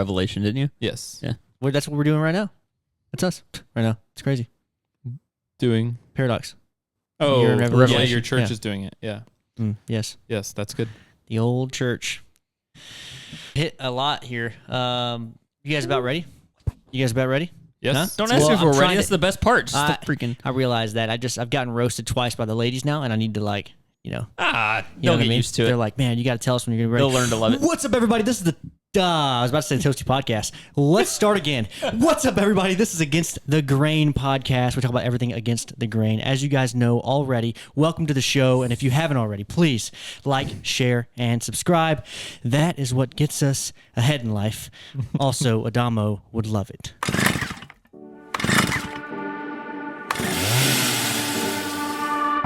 Revelation, didn't you? Yes. Yeah. Well, that's what we're doing right now. That's us right now. It's crazy. Doing Paradox. Oh, You're in yeah, Revelation. your church Yeah. is doing it. Yeah. Yes. Yes, that's good. The old church. Hit a lot here. You guys about ready? Yes. Huh? Don't ask Well, if we're I'm ready. trying That's to- the best part. Just I- the freaking... I realize that. I've gotten roasted twice by the ladies now, and I need to you know Ah, what don't I get mean? used to They're it. like, man, you got to tell us when you're going to be ready. They'll learn to love it. What's up, everybody? This is the... I was about to say the Toasty Podcast. Let's start again. What's up, everybody? This is Against the Grain Podcast. We talk about everything against the grain. As you guys know already, welcome to the show. And if you haven't already, please like, share, and subscribe. That is what gets us ahead in life. Also, Adamo would love it.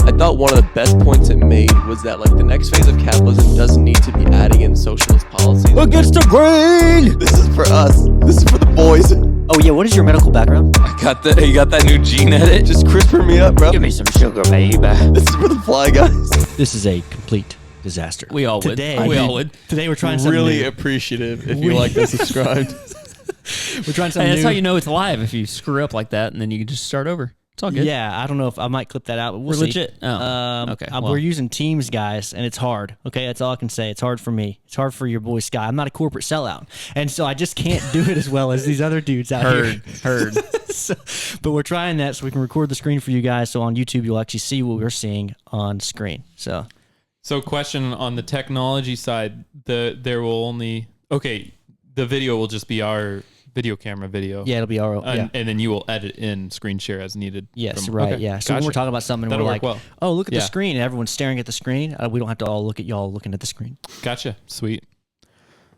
I thought one of the best points it made was that like the next phase of capitalism doesn't need to be adding in socialist policies. Against the grain! This is for us. This is for the boys. Oh, yeah. What is your medical background? You got that new gene edit? Just CRISPR me up, bro. Give me some sugar, baby. This is for the fly guys. This is a complete disaster. We all would. Today, We all would. Today we're trying something Really new. appreciative if you like and subscribed. We're trying Hey, something that's new. how you know it's live if you screw up like that, and then you can just start over. It's all good. Yeah, I don't know if I might clip that out, but we'll We're see. legit. Oh, okay, well. We're using Teams, guys, and it's hard. Okay, that's all I can say. It's hard for me. It's hard for your boy Sky. I'm not a corporate sellout, and so I just can't do it as well as these other dudes out here. Heard. So, but we're trying that so we can record the screen for you guys. So on YouTube, you'll actually see what we're seeing on screen. So question on the technology side, the video will just be our video camera video. yeah, it'll be our And then you will edit in screen share as needed. Yes, from- right, okay, yeah. So when gotcha. we're talking about something, and That'll we're work like, well. oh, look at Yeah. the screen, and everyone's staring at the screen. We don't have to all look at y'all looking at the screen. Gotcha. Sweet.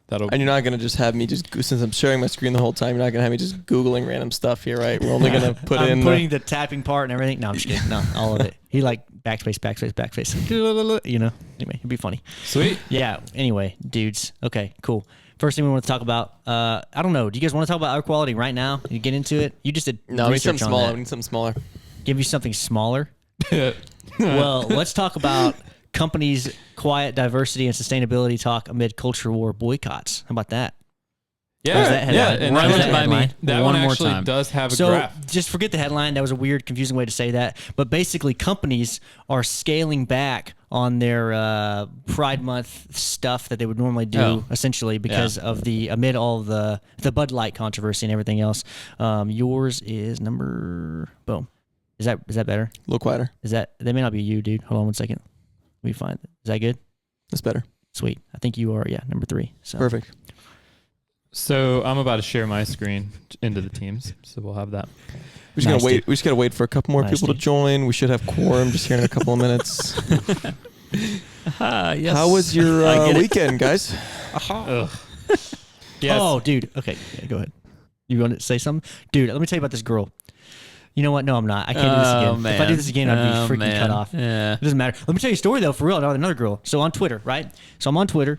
That'll And you're not gonna just have me since I'm sharing my screen the whole time. You're not gonna have me just googling random stuff here, right? We're only gonna put I'm in. putting the tapping part and everything. No, I'm just kidding. No, all of it. He like backspace. You know. Anyway, it'd be funny. sweet. Yeah. Anyway, dudes. Okay, cool. First thing we want to talk about. I don't know. Do you guys want to talk about air quality right now? You get into it. You just did No, we need something research on smaller. that. We need something smaller. Give you something smaller. Well, let's talk about companies' quiet diversity and sustainability talk amid culture war boycotts. How about that? Yeah, that yeah. headline? And Run that, that by me that one one more actually time. does have a So graph. just forget the headline. That was a weird, confusing way to say that. But basically, companies are scaling back on their Pride Month stuff that they would normally do, essentially because of amid all the Bud Light controversy and everything else. Yours is number boom. Is that better? A little quieter. That may not be you, dude. Hold on one second. Let me find it. Is that good? That's better. Sweet. I think you are. Yeah, number 3. So Perfect. So I'm about to share my screen into the teams, so we'll have that. We just Nice, gotta wait. dude. We just gotta wait for a couple more Nice, people dude. to join. We should have quorum just here in a couple of minutes. Yes. How was your I get it. weekend, guys? Ugh. Yes. Oh, dude. Okay, yeah, go ahead. You want to say something, dude? Let me tell you about this girl. You know what? No, I'm not. I can't do this again. Man. If I do this again, I'd be freaking man. cut off. Yeah. It doesn't matter. Let me tell you a story though, for real. Another girl. So on Twitter, right? So I'm on Twitter.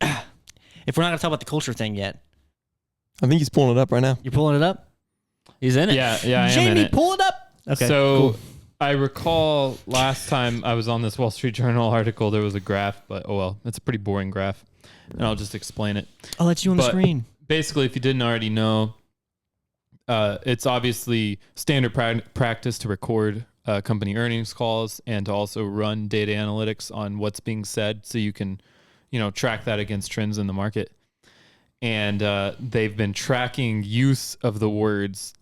If we're not gonna talk about the culture thing yet, I think he's pulling it up right now. you're pulling it up. He's in it. Yeah, I am in Jamie, it. pull it up. Okay. So cool. I recall last time I was on this Wall Street Journal article, there was a graph, but oh well, it's a pretty boring graph, and I'll just explain it. I'll let you on the but- screen. Basically, if you didn't already know, it's obviously standard practice to record company earnings calls and to also run data analytics on what's being said, so you can, track that against trends in the market. And they've been tracking use of the words,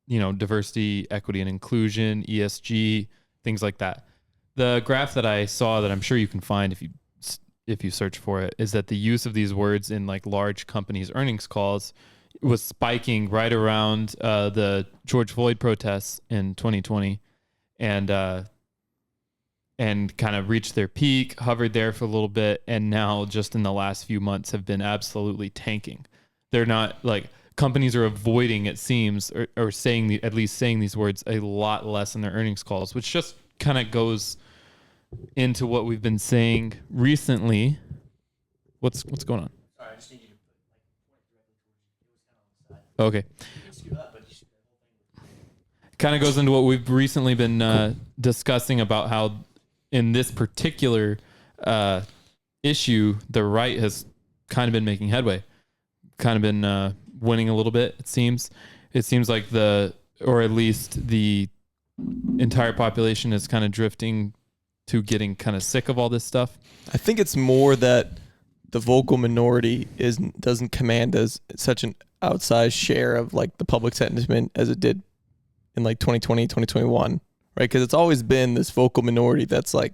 diversity, equity, and inclusion, ESG, things like that. The graph that I saw that I'm sure you can find if you search for it is that the use of these words in like large companies' earnings calls was spiking right around the George Floyd protests in 2020, and kind of reached their peak, hovered there for a little bit, and now just in the last few months have been absolutely tanking. They're not like companies are avoiding, it seems, or saying these words a lot less in their earnings calls, which just kind of goes into what we've been saying recently. What's going on? Sorry, I just need you to put Okay. Kind of goes into what we've recently been discussing about how in this particular issue, the right has kind of been making headway. kind of been winning a little bit. It seems like or at least the entire population is kind of drifting to getting kind of sick of all this stuff. I think it's more that the vocal minority doesn't command as such an outsized share of like the public sentiment as it did in like 2020, 2021, right? Because it's always been this vocal minority that's like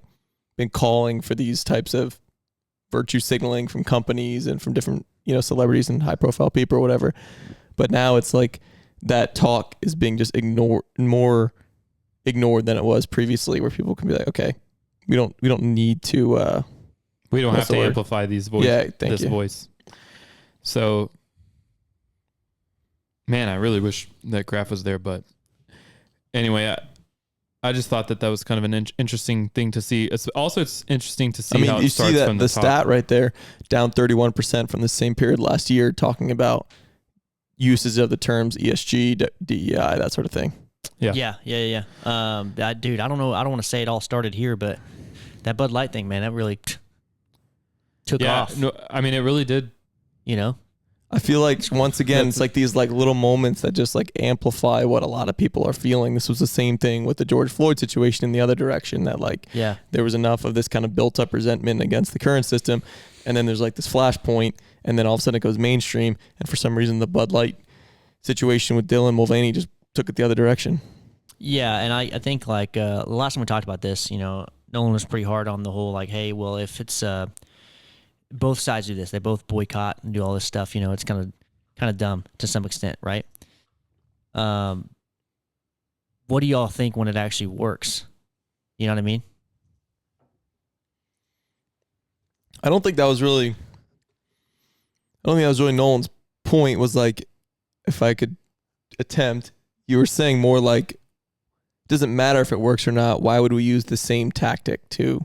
been calling for these types of virtue signaling from companies and from different, celebrities and high profile people or whatever. But now it's like that talk is being just more ignored than it was previously, where people can be like, okay, we don't need to we don't have to amplify this voice. So, man, I really wish that graph was there. But anyway, I just thought that was kind of an interesting thing to see. It's interesting to see how it starts see that from the top. Stat right there, down 31% from the same period last year, talking about uses of the terms ESG, DEI, that sort of thing. Yeah. Dude, I don't know. I don't want to say it all started here, but that Bud Light thing, man, that really took off. No, I mean, it really did. I feel like once again, it's like these like little moments that just like amplify what a lot of people are feeling. This was the same thing with the George Floyd situation in the other direction, that like there was enough of this kind of built up resentment against the current system. And then there's like this flashpoint, and then all of a sudden it goes mainstream. And for some reason, the Bud Light situation with Dylan Mulvaney just took it the other direction. Yeah, and I think like the last time we talked about this, Nolan was pretty hard on the whole like, hey, well, if it's both sides do this, they both boycott and do all this stuff, it's kind of dumb to some extent, right? What do y'all think when it actually works? You know what I mean? I don't think that was really Nolan's point. Was like, if I could attempt, you were saying more like, it doesn't matter if it works or not. Why would we use the same tactic to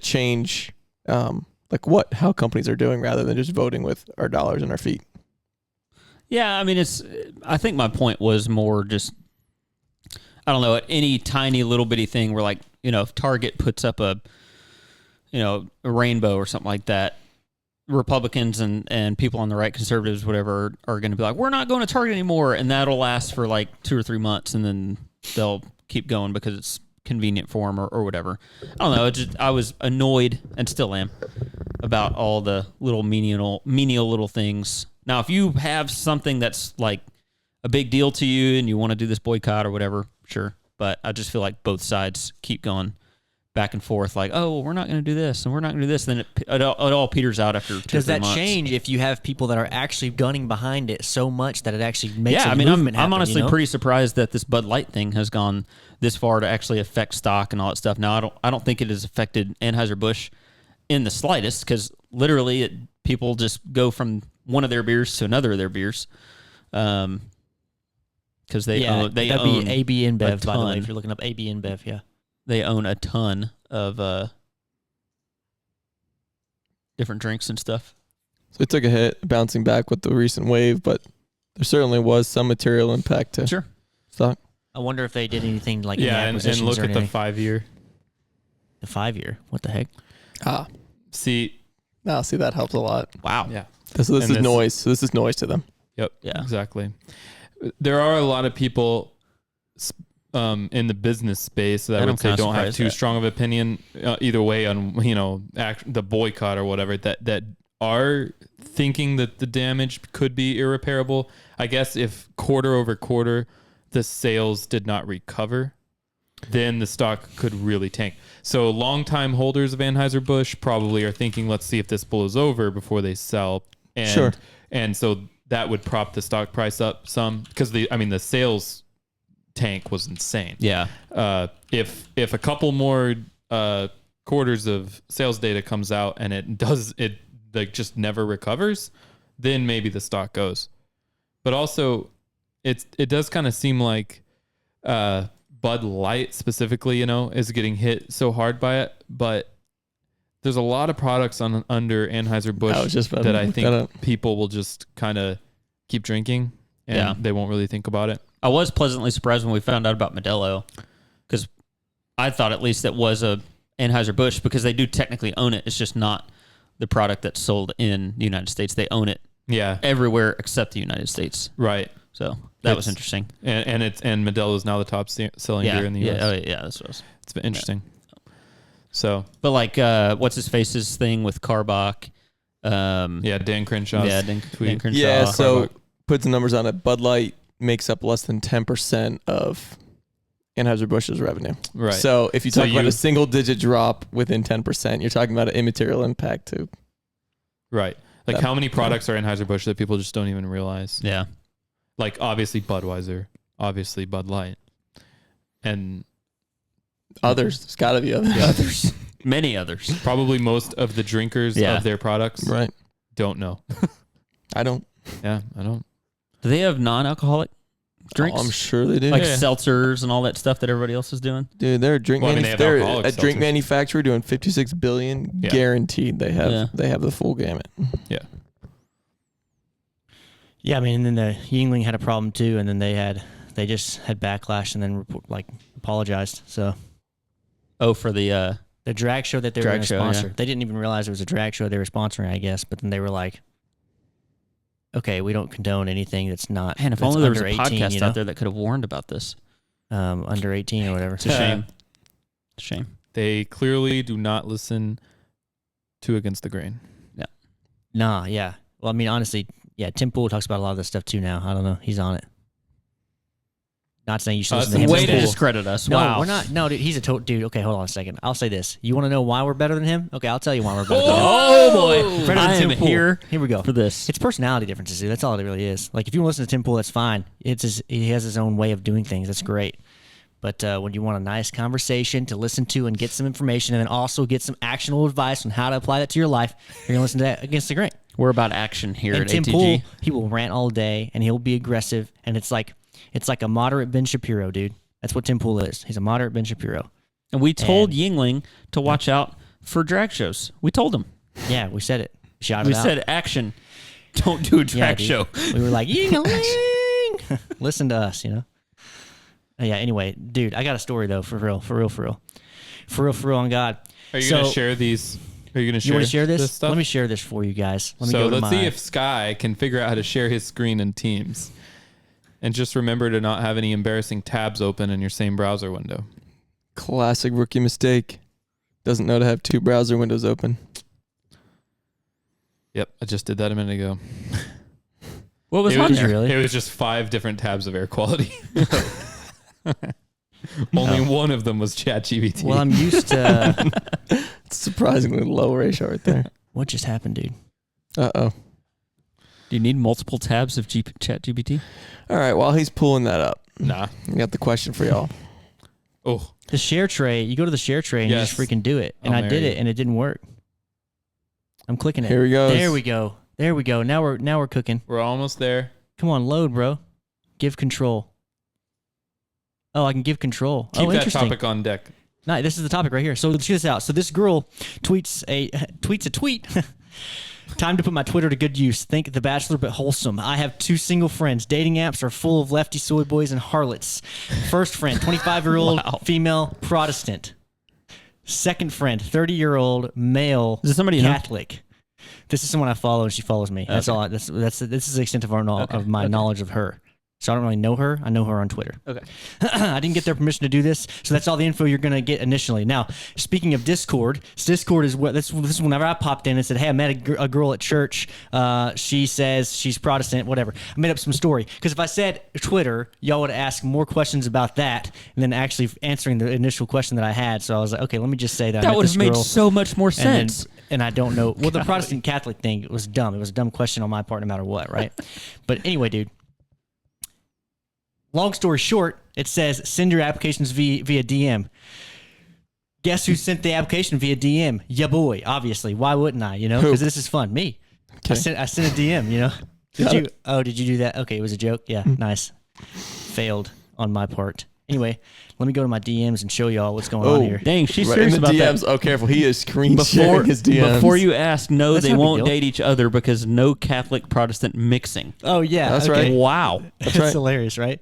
change how companies are doing, rather than just voting with our dollars and our feet? Yeah, I mean, I think my point was more just, I don't know, at any tiny little bitty thing where like, if Target puts up a rainbow or something like that, Republicans and people on the right, conservatives, whatever, are going to be like, we're not going to Target anymore. And that'll last for like 2 or 3 months, and then they'll keep going because it's convenient for them or whatever. I don't know. I was annoyed, and still am, about all the little menial little things. Now, if you have something that's like a big deal to you and you want to do this boycott or whatever, sure. But I just feel like both sides keep going back and forth, like, oh, well, we're not going to do this and we're not going to do this. Then it all peters out after 2 or 3 months. Does that change if you have people that are actually gunning behind it so much that it actually makes a movement happen? I'm honestly pretty surprised that this Bud Light thing has gone this far to actually affect stock and all that stuff. Now, I don't think it has affected Anheuser-Busch in the slightest, because literally people just go from one of their beers to another of their beers. Because they own be AB InBev, by the way, if you're looking up AB InBev, yeah. They own a ton of different drinks and stuff. So it took a hit bouncing back with the recent wave, but there certainly was some material impact to stock. I wonder if they did anything like and look at the 5-year. The 5-year? What the heck? See, that helps a lot. Wow. Yeah. This is noise. So this is noise to them. Yep. Yeah. Exactly. There are a lot of people in the business space that I would say don't have too strong of opinion either way on the boycott or whatever, that are thinking that the damage could be irreparable. I guess if quarter over quarter the sales did not recover, then the stock could really tank. So longtime holders of Anheuser-Busch probably are thinking, let's see if this blows over before they sell. And so that would prop the stock price up some, because the sales tank was insane. Yeah. If a couple more quarters of sales data comes out and it like just never recovers, then maybe the stock goes. But also it does kind of seem like Bud Light specifically, is getting hit so hard by it, but there's a lot of products under Anheuser-Busch that I think people will just kind of keep drinking and they won't really think about it. I was pleasantly surprised when we found out about Modelo, because I thought at least it was a Anheuser-Busch, because they do technically own it. It's just not the product that's sold in the United States. They own it Yeah. everywhere except the United States. Right. So that was interesting. And Modelo is now the top selling beer in the US. Yeah, that's what I was. It's been interesting. So, But like, what's his face's thing with Carbach? Dan Crenshaw's Dan tweet. Crenshaw. Yeah, so Carbach. put some numbers on it. Bud Light makes up less than 10% of Anheuser-Busch's revenue. Right. So if you talk about a single-digit drop within 10%, you're talking about an immaterial impact to. Right. Like how many products are Anheuser-Busch that people just don't even realize? Yeah. Like obviously Budweiser, obviously Bud Light, and Others. There's got to be others. Many others. probably most of the drinkers of their products Right. don't know. I don't. Yeah, I don't. Do they have non-alcoholic drinks? Oh, I'm sure they do. like Yeah. seltzers and all that stuff that everybody else is doing? Dude, they're a drink Well, I mean, they have they're alcoholic a drink seltzers. manufacturer doing $56 billion Yeah. guaranteed. They have Yeah. they have the full gamut. Yeah, I mean, and then the Yingling had a problem too, and then they just had backlash and then apologized. So For the drag show that they were Drag going to show, sponsor, yeah. they didn't even realize it was a drag show they were sponsoring, I guess. But then they were like, "Okay, we don't condone anything that's not." man, if that's only there was a under 18, podcast you know? out there that could have warned about this. Under 18 or whatever. It's a shame. It's a shame. They clearly do not listen to Against the Grain. Nah, yeah. Well, I mean, honestly, yeah. Tim Pool talks about a lot of this stuff too now. I don't know. He's on it. Not saying you should listen to him. Way Tim to Pool. discredit us. No, wow. we're not. No, dude, he's a total dude. Okay, hold on a second. I'll say this. You want to know why we're better than him? Okay, I'll tell you why we're better than him. Oh boy. Better than I am Tim Pool. here Here we go. for this. It's personality differences, dude. That's all it really is. Like, if you want to listen to Tim Pool, that's fine. He has his own way of doing things. That's great. But when you want a nice conversation to listen to and get some information and then also get some actionable advice on how to apply that to your life, you're going to listen to that Against the Grain. We're about action here And at Tim ATG. Pool, he will rant all day and he'll be aggressive. And it's like a moderate Ben Shapiro, dude. That's what Tim Pool is. He's a moderate Ben Shapiro. And we told Yingling to watch out for drag shows. We told him. Yeah, we said it. Shout We it out. said action. Don't do a drag dude. show. We were like, Yingling! Listen to us, you know? Yeah, anyway, dude, I got a story, though, for real on God. Are you going to share these? Are you going to share? You want to share this? stuff? Let me share this for you guys. Let me So go to let's see if Sky can figure out how to share his screen in Teams. And just remember to not have any embarrassing tabs open in your same browser window. Classic rookie mistake. Doesn't know to have two browser windows open. Yep, I just did that a minute ago. What was It on was, there? really? it was just 5 different tabs of air quality. Only one of them was ChatGPT. Well, I'm used to... It's surprisingly low ratio right there. What just happened, dude? Uh-oh. Do you need multiple tabs of ChatGPT? All right, while he's pulling that up, Nah. I got the question for y'all. Oh, The share tray, you go to the share tray and you just Yes. freaking do it. And I'll I did marry it you. and it didn't work. I'm clicking it. Here he goes. There we go. There we go. Now we're cooking. we're almost there. Come on, load, bro. Give control. Oh, I can give control. Keep oh, that interesting. topic on deck. No, this is the topic right here. So check this out. So this girl tweets a tweet. Time to put my Twitter to good use. Think The Bachelor, but wholesome. I have 2 single friends. Dating apps are full of lefty soy boys and harlots. First friend, 25-year-old Wow. female Protestant. Second friend, 30-year-old male Is this somebody you know? Catholic. This is someone I follow, and she follows me. That's Okay. all. This is the extent of of my Okay. knowledge of her. So I don't really know her. I know her on Twitter. Okay. I didn't get their permission to do this, so that's all the info you're gonna get initially. Now, speaking of Discord, Discord is what this is. Whenever I popped in and said, "Hey, I met a girl at church. She says she's Protestant. Whatever." I made up some story because if I said Twitter, y'all would ask more questions about that, and then actually answering the initial question that I had. So I was like, "Okay, let me just say that." I That met would this have made girl, so much more and then- sense. And I don't know. Well, the Protestant Catholic thing, it was dumb. It was a dumb question on my part, no matter what, right? But anyway, dude. Long story short, it says send your applications via DM. Guess who sent the application via DM? Ya boy, obviously. Why wouldn't I? You know, Who? because this is fun. Me. I sent a DM. You know. Did Got you? Oh, did you do that? Okay, it was a joke. Yeah, nice. Failed on my part. Anyway, let me go to my DMs and show y'all what's going on here. Dang, she's Right in serious the about DMs. that. Oh, careful. He is screen sharing his DMs. Before you ask, no, That's they no big won't deal. date each other because no Catholic Protestant mixing. Oh, yeah. That's okay. right. Wow. That's right. hilarious, right?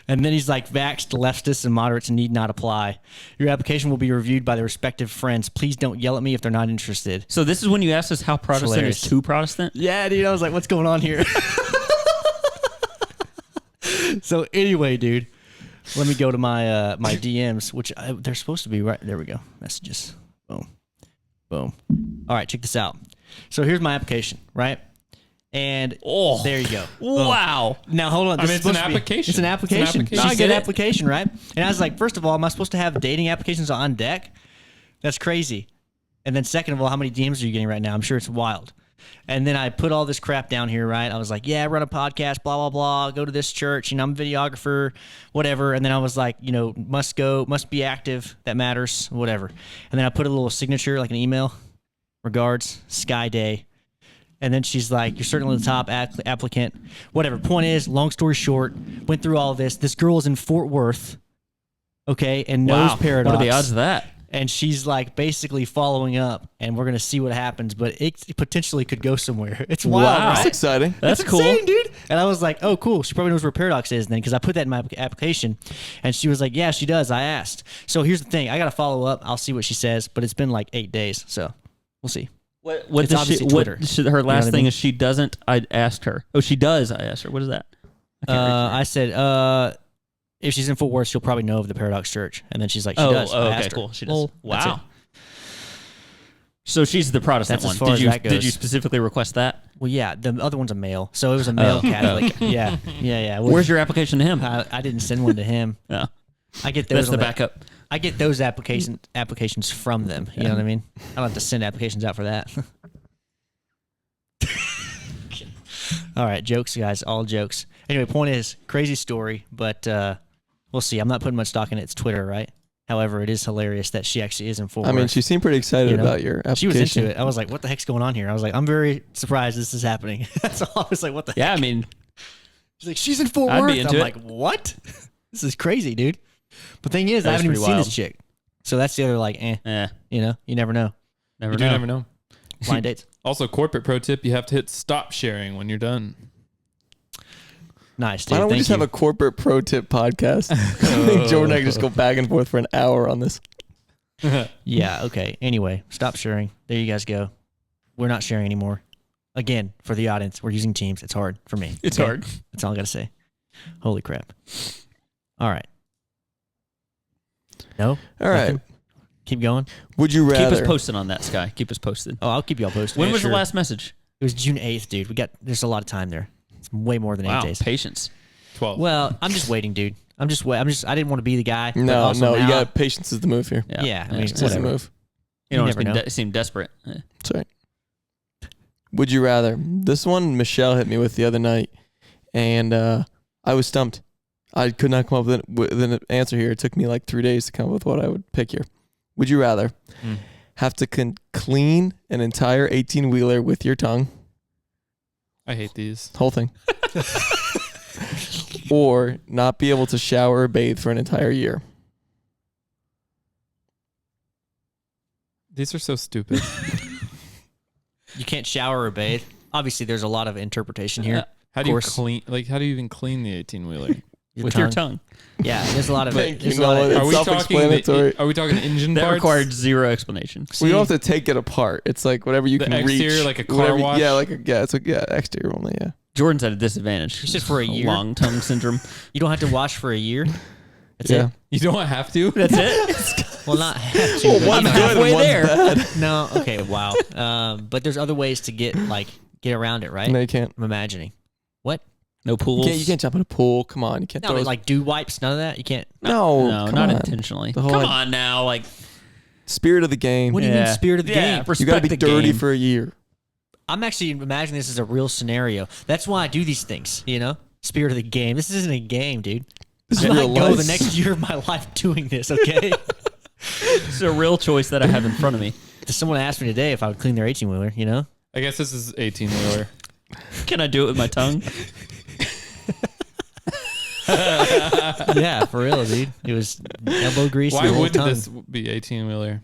And then he's like, vaxxed, leftists, and moderates need not apply. Your application will be reviewed by the respective friends. Please don't yell at me if they're not interested. So this is when you asked us how Protestant hilarious. is too Protestant? Yeah, dude. I was like, what's going on here? So anyway, dude, let me go to my my DMs, which they're supposed to be right. There we go. Messages. Boom. Boom. All right, check this out. So here's my application, right? And there you go. Boom. Wow. Now hold on. This is it's an supposed to be- application. It's an application. It's an application. She I said get it. application, right? And I was like, first of all, am I supposed to have dating applications on deck? That's crazy. And then second of all, how many DMs are you getting right now? I'm sure it's wild. And then I put all this crap down here, right? I was like, yeah, I run a podcast, blah, blah, blah. Go to this church. I'm a videographer, whatever. And then I was like, must be active. That matters, whatever. And then I put a little signature, like an email. Regards, Sky Day. And then she's like, you're certainly the top applicant. Whatever. Point is, long story short, went through all of this. This girl is in Fort Worth, okay, and knows Wow. Paradox. What are the odds of that? And she's like basically following up, and we're going to see what happens, but it potentially could go somewhere. It's wild, Wow. right? That's exciting. That's It's cool. insane, dude. And I was like, oh, cool. She probably knows where Paradox is then, because I put that in my application. And she was like, yeah, she does. I asked. So here's the thing. I got to follow up. I'll see what she says, but it's been like 8 days, so we'll see. What It's does obviously what Twitter. her last what I thing mean? is she doesn't. I asked her. Oh, she does. I asked her. What is that? I can't read I said, if she's in Fort Worth, she'll probably know of the Paradox Church. And then she's like, she does. I okay, asked her. cool. She does. Well, that's Wow. it. So she's the Protestant That's as one. far as that Did goes. you specifically request that? Well, yeah, the other one's a male. So it was a male Catholic. Yeah. Where's your application to him? I didn't send one to him. Yeah, I get those. that's the on backup. I get those applications from them. You know what I mean? I don't have to send applications out for that. All right, jokes, guys. All jokes. Anyway, point is, crazy story, but we'll see. I'm not putting much stock in it. It's Twitter, right? However, it is hilarious that she actually is in Fort I mean, Worth. she seemed pretty excited You know? about your application. She was into it. I was like, what the heck's going on here? I was like, I'm very surprised this is happening. That's all. I was like, what the heck? Yeah, I mean, She's like, she's in Fort I'd Worth. be into I'm it. like, what? This is crazy, dude. But thing is, That I is haven't even pretty seen wild. this chick. So that's the other, like, you never know. never You do know. never know. Blind dates. Also, corporate pro tip: you have to hit stop sharing when you're done. Nice, dude. Why don't we Thank just have you. a corporate pro tip podcast? I think Jordan and I could just go back and forth for an hour on this. Yeah, okay. Anyway, stop sharing. There you guys go. We're not sharing anymore. Again, for the audience, we're using Teams. It's hard for me. It's okay? hard. That's all I got to say. Holy crap. All right. No? All right. Nothing? Keep going. Would you Keep rather? us posted on that, Sky. Keep us posted. Oh, I'll keep y'all posted. When Yeah, was sure. the last message? It was June 8th, dude. There's a lot of time there. It's way more than 8 Wow, days. patience. 12. Well, I'm just waiting, dude. I didn't want to be the guy. but No, also you now- got patience is the move here. Yeah, I mean, it's It's the whatever. move. You don't You want never to seem desperate. That's right. Would you rather? This one Michelle hit me with the other night, and I was stumped. I could not come up with an answer here. It took me like 3 days to come up with what I would pick here. Would you rather have to clean an entire 18-wheeler with your tongue, I hate these. whole thing, or not be able to shower or bathe for an entire year? These are so stupid. You can't shower or bathe. Obviously, there's a lot of interpretation here. How do you course. clean? Like, how do you even clean the 18-wheeler? With your tongue. Yeah, there's a lot of Thank there's you, a lot Nolan. of, Are we talking? self-explanatory. Are we talking engine That parts? required zero explanation. We don't have to take it apart. It's like whatever you The can exterior, reach. like a car whatever- wash? Yeah, exterior only. Yeah. Jordan's at a disadvantage. It's just for a year. Long tongue syndrome. You don't have to wash for a year. That's Yeah. it. You don't have to. That's it. Well, not have to. Well, but, one's you know, good and halfway one's there. bad. No, okay, wow. But there's other ways to get around it, right? No, you can't. I'm imagining. What? No pools. You can't jump in a pool. Come on, you can't. No, throw like dew wipes, none of that. You can't. No, come not on. intentionally. The whole Come like- on now, like Spirit of the game. What do you mean, spirit of the game? You Respect got to be the dirty game. for a year. I'm actually imagining this as a real scenario. That's why I do these things. You know, spirit of the game. This isn't a game, dude. This is I'm real not go life. the next year of my life doing this. Okay. It's a real choice that I have in front of me. If someone asked me today if I would clean their 18-wheeler, you know, I guess this is 18-wheeler. Can I do it with my tongue? Yeah, for real, dude. It was elbow grease. Why the whole wouldn't time. this be 18-wheeler?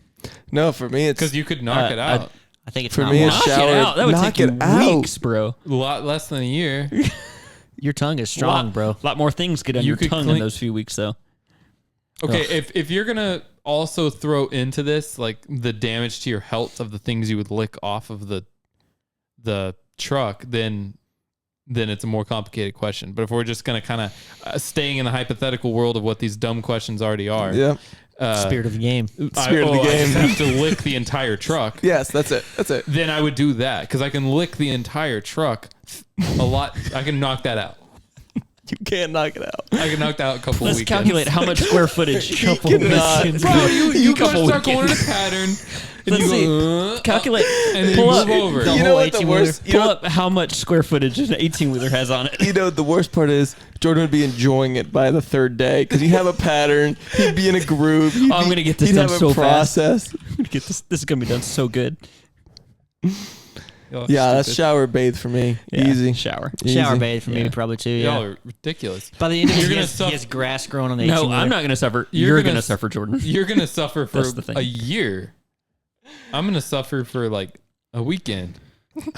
No, for me it's Because you could knock it out. I think it's for not me, one. it's Knock it shower. out. That would Knock take you it out. weeks, bro. A lot less than a year. Your tongue is strong, bro. A lot more things get on You your could tongue in clean- those few weeks, though. Okay, if you're gonna also throw into this like the damage to your health of the things you would lick off of the truck, then it's a more complicated question. But if we're just gonna kind of staying in the hypothetical world of what these dumb questions already are, Yeah. Spirit of the game. Spirit of the I game. just have to lick the entire truck. Yes, that's it. That's it. Then I would do that because I can lick the entire truck a lot. I can knock that out. You can't knock it out. I can knock that out a couple Let's weekends. calculate how much square footage. Couple weekends. Bro, you couple start going in a weekends. pattern. And Let's you see. go, Calculate. and then Pull you up. move over. The You know whole what the 18-wheeler. worst? You Pull know, up how much square footage an 18-wheeler has on it. you know the worst part is Jordan would be enjoying it by the third day because he'd have a pattern. He'd be in a groove. He'd I'm be- gonna get this he'd done have so a fast. process. Get this. This is gonna be done so good. Y'all Yeah, that's stupid. shower bathe for me. Yeah, Easy. Shower. Shower Easy. bathe for me Yeah. probably too. Y'all Yeah. are ridiculous. By the end of it, You're he gonna has, suck- he has grass growing on the No, 18-wheeler. I'm not gonna suffer. You're You're gonna gonna s- suffer, Jordan. You're gonna suffer for That's the thing. a year. I'm gonna suffer for like a weekend. I'm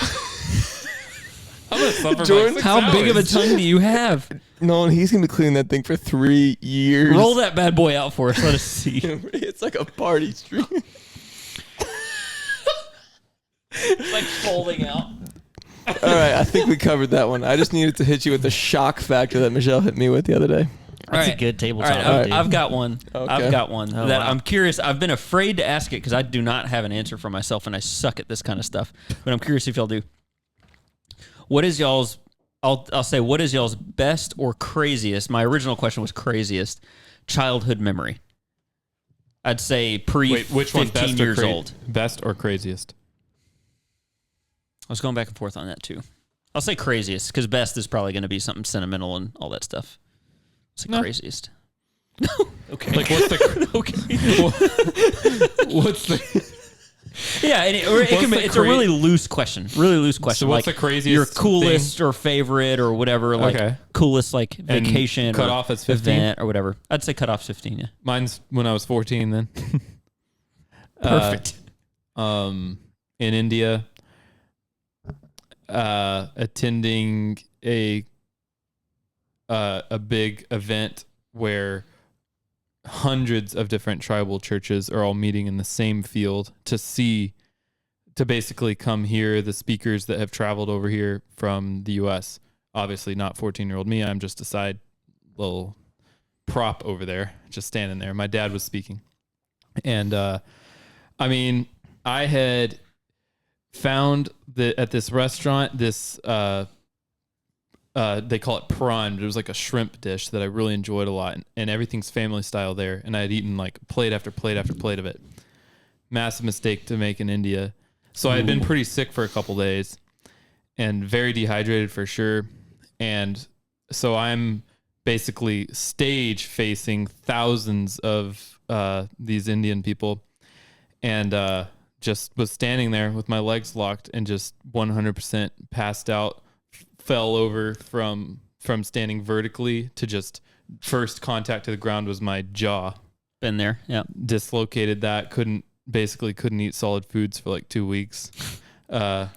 gonna suffer Jordan, for like 6 How big of a hours. tongue do you have? No, and he's gonna be cleaning that thing for 3 years. Roll that bad boy out for us. Let us see. It's like a party stream. It's like folding out. All right, I think we covered that one. I just needed to hit you with the shock factor that Michelle hit me with the other day. That's All a good table All right, talk. I've, I've got one. Okay. I've got one Oh, that wow. I'm curious. I've been afraid to ask it because I do not have an answer for myself, and I suck at this kind of stuff. But I'm curious if y'all do. What is y'all's? I'll say what is y'all's best or craziest? My original question was craziest childhood memory. I'd say pre Wait, which one? 15 Best years or old. Best or craziest? I was going back and forth on that too. I'll say craziest because best is probably going to be something sentimental and all that stuff. I'll say No. craziest. Okay. Like what's the Okay. what's the Yeah, and it can be, the it's a really loose question. Really loose question. So what's like the craziest your coolest or favorite or whatever, like Okay. coolest like vacation cut or off as 15? event or whatever. I'd say cut off 15, yeah. Mine's when I was 14 then. Perfect. In India, attending a big event where hundreds of different tribal churches are all meeting in the same field to basically come hear the speakers that have traveled over here from the US. Obviously not 14-year-old me. I'm just a side little prop over there, just standing there. My dad was speaking. And, I mean, I had found that at this restaurant, this, they call it prawn, but it was like a shrimp dish that I really enjoyed a lot. And everything's family style there. And I had eaten like plate after plate after plate of it. Massive mistake to make in India. So I had been pretty sick for a couple days and very dehydrated for sure. And so I'm basically stage facing thousands of these Indian people, and just was standing there with my legs locked and just 100% passed out, fell over from standing vertically to just first contact to the ground was my jaw. Been there, yeah. Dislocated that, couldn't eat solid foods for like 2 weeks. How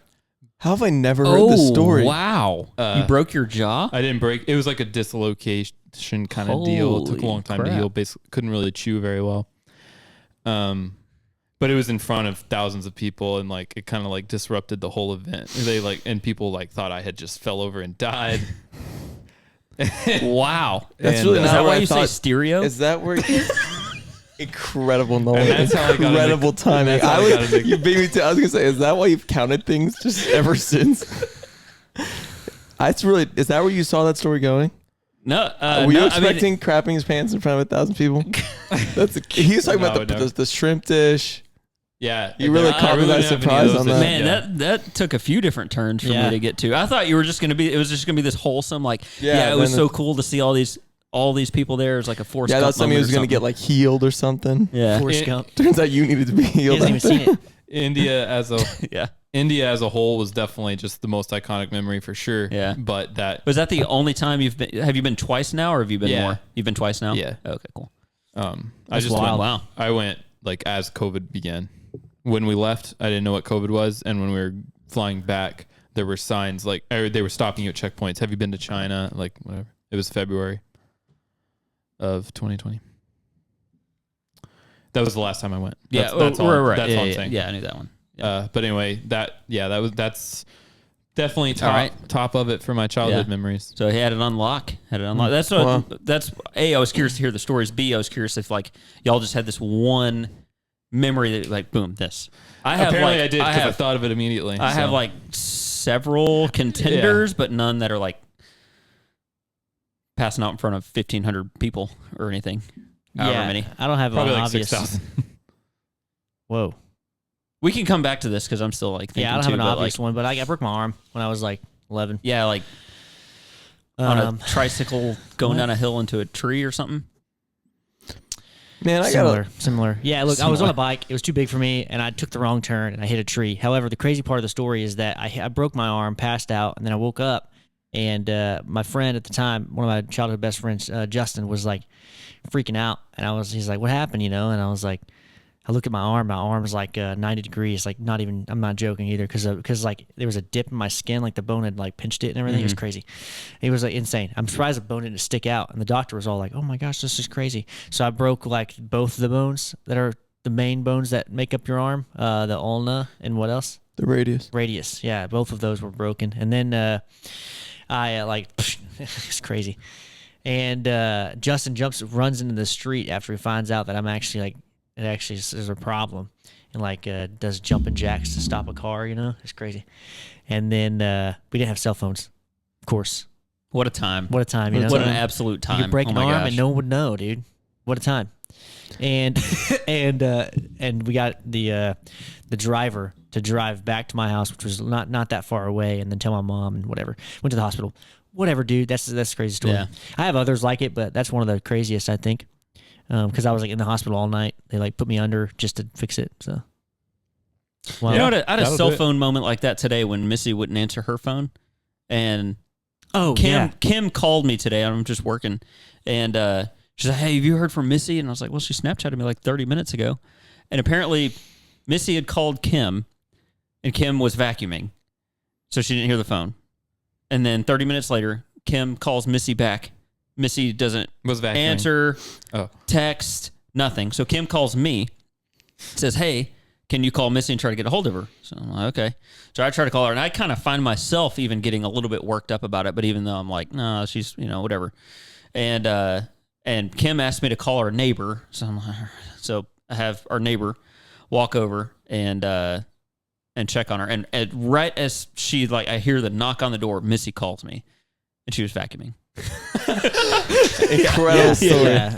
have I never heard this story? Wow. You broke your jaw? I didn't break. It was like a dislocation kind of deal. It took a Holy long time to crap. heal. Basically, couldn't really chew very well. But it was in front of thousands of people, and like it kind of like disrupted the whole event. And people like thought I had just fell over and died. Wow. That's And, really Is not that what why I you say thought. stereo? Is that where? Incredible knowledge. And that's how I got Incredible into- timing. and that's how I I was, got into- you beat me to. I was gonna say, is that why you've counted things just ever since? That's really. Is that where you saw that story going? No. Were you no, expecting crapping his pants in front of 1,000 people? That's. He was talking about No. the shrimp dish. Yeah, You really caught me by didn't have any surprise of those on that. Man, yeah. that took a few different turns for Yeah. me to get to. I thought you were just gonna be. It was just gonna be this wholesome, like, Yeah, it was then so cool to see all these people there. It was like a Forrest Yeah, I Gump thought somebody moment was or gonna get something. like healed or something. Yeah, Forrest It- Gump. Turns out you needed to be He healed. hasn't even after. seen it. India as a yeah. India as a whole was definitely just the most iconic memory for sure. Yeah. But that Was that the only time you've been? Have you been twice now, or have you been Yeah. more? You've been twice now. Yeah. Okay. Cool. I just wild. went, Wow. I went like as COVID began. When we left, I didn't know what COVID was, and when we were flying back, there were signs like they were stopping you at checkpoints. Have you been to China? Like whatever. It was February of 2020. That was the last time I went. That's all. right. That's yeah, all I'm yeah, saying. Yeah, I knew that one. But anyway, that's definitely All right. top of it for my childhood Yeah. memories. So he had it unlock. That's what. Wow. That's A. I was curious to hear the stories. B. I was curious if like y'all just had this one memory that like boom this. I have Apparently, like, I did because I thought of it immediately. I have so. like several contenders, but none that are like passing out in front of 1,500 people or anything. However many. I don't have probably an like obvious. 6,000. Whoa. We can come back to this because I'm still like thinking Yeah, I don't have too, an but, obvious like, one, but I broke my arm when I was like 11. Yeah, like on a Um, tricycle going down a hill into a tree or something. Man, I similar, got similar. Yeah, look, I was on Similar. a bike. It was too big for me, and I took the wrong turn, and I hit a tree. However, the crazy part of the story is that I broke my arm, passed out, and then I woke up, and my friend at the time, one of my childhood best friends, Justin, was like freaking out, and he's like, "What happened?" And I was like, I look at my arm. My arm's like 90 degrees. Like not even. I'm not joking either, because like there was a dip in my skin, like the bone had like pinched it and everything. It was crazy. It was like insane. I'm surprised the bone didn't stick out. And the doctor was all like, "Oh my gosh, this is crazy." So I broke like both the bones that are the main bones that make up your arm, the ulna and what else? the radius. Radius. Yeah, both of those were broken. And then I like it's crazy. And Justin runs into the street after he finds out that I'm actually like. It actually is a problem, and like does jumping jacks to stop a car. It's crazy. And then we didn't have cell phones, of course. What a time. What a time, What an absolute time. You could break Oh an my arm gosh. and no one would know, dude. What a time. And and we got the driver to drive back to my house, which was not that far away, and then tell my mom and whatever. Went to the hospital. Whatever, dude. That's a crazy story. Yeah. I have others like it, but that's one of the craziest, I think. Because I was like in the hospital all night. They like put me under just to fix it. So, wow. You know what? I had a that'll cell do it. phone moment like that today when Missy wouldn't answer her phone, and Oh, yeah. Kim called me today. I'm just working, and she's like, "Hey, have you heard from Missy?" And I was like, "Well, she Snapchatted me like 30 minutes ago," and apparently Missy had called Kim, and Kim was vacuuming, so she didn't hear the phone. And then 30 minutes later, Kim calls Missy back. Missy doesn't Was vacuuming. answer, Oh. text, nothing. So Kim calls me, says, "Hey, can you call Missy and try to get a hold of her?" So I'm like, okay. So I try to call her, and I kind of find myself even getting a little bit worked up about it. But even though I'm like, no, she's, whatever. And Kim asked me to call our neighbor. So I'm like, so I have our neighbor walk over and check on her. And right as I hear the knock on the door, Missy calls me, and she was vacuuming. Incredible story. Yeah.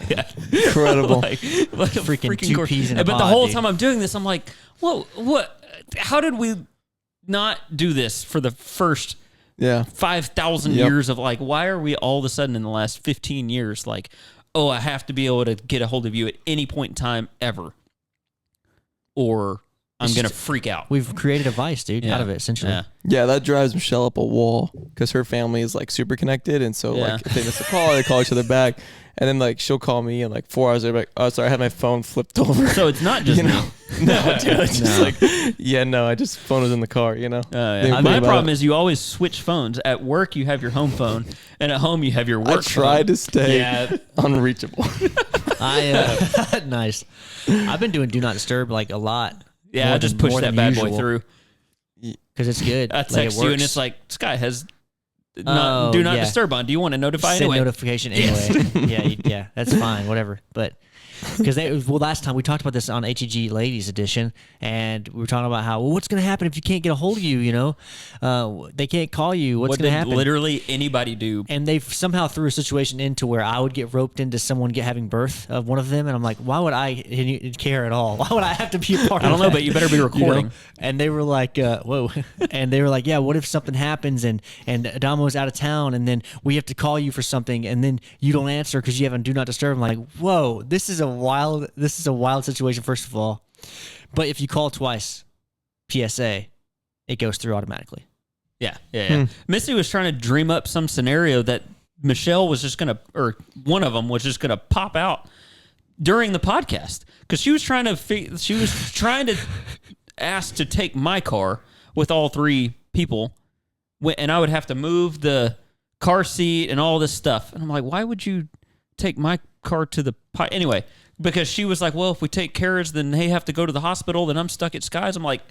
Incredible. like a Freaking two course. peas in a But the pod, whole dude. time I'm doing this, I'm like, whoa, what? How did we not do this for the first Yeah. 5,000 Yep. years of like, why are we all of a sudden in the last 15 years like, oh, I have to be able to get a hold of you at any point in time ever, or I'm It's going to just- freak out. We've created a vice, dude, Yeah. out of it, essentially. Yeah. Yeah, that drives Michelle up a wall because her family is like super connected, and so Yeah. like if they miss a call, they call each other back, and then like she'll call me, and like 4 hours later, like, oh sorry, I had my phone flipped over. So it's not just You know? No, dude, it's just No. like, yeah, no, I just phone was in the car, you know. Yeah. Think My about problem it. is you always switch phones. At work, you have your home phone, and at home, you have your I work tried phone. to stay Yeah. unreachable. Nice. I've been doing Do Not Disturb like a lot. Yeah, More I just than- push more that than bad boy usual. through. Because it's good. I Like, it text you, and works. it's like, Sky has do Oh, not yeah. disturb on. Do you want to notify send anyway? notification anyway. yeah, that's fine, whatever. But because last time we talked about this on HEG Ladies Edition, and we were talking about how what's going to happen if you can't get a hold of you? They can't call you. What's what going to did happen? literally anybody do? And they somehow threw a situation into where I would get roped into someone having birth of one of them, and I'm like, why would I care at all? Why would I have to be a part I of don't know, that? but you better be recording. And they were like, whoa. And they were like, yeah, what if something happens and Adamo's out of town and then we have to call you for something and then you don't answer because you have on Do Not Disturb. I'm like, whoa, this is a wild situation, first of all. But if you call twice, PSA, it goes through automatically. Yeah. Missy was trying to dream up some scenario that Michelle was just gonna, or one of them was just gonna pop out during the podcast because she was trying to ask to take my car with all three people, and I would have to move the car seat and all this stuff. And I'm like, why would you take my car to the anyway? Because she was like, well, if we take Kara's, then they have to go to the hospital. Then I'm stuck at Sky's. I'm like,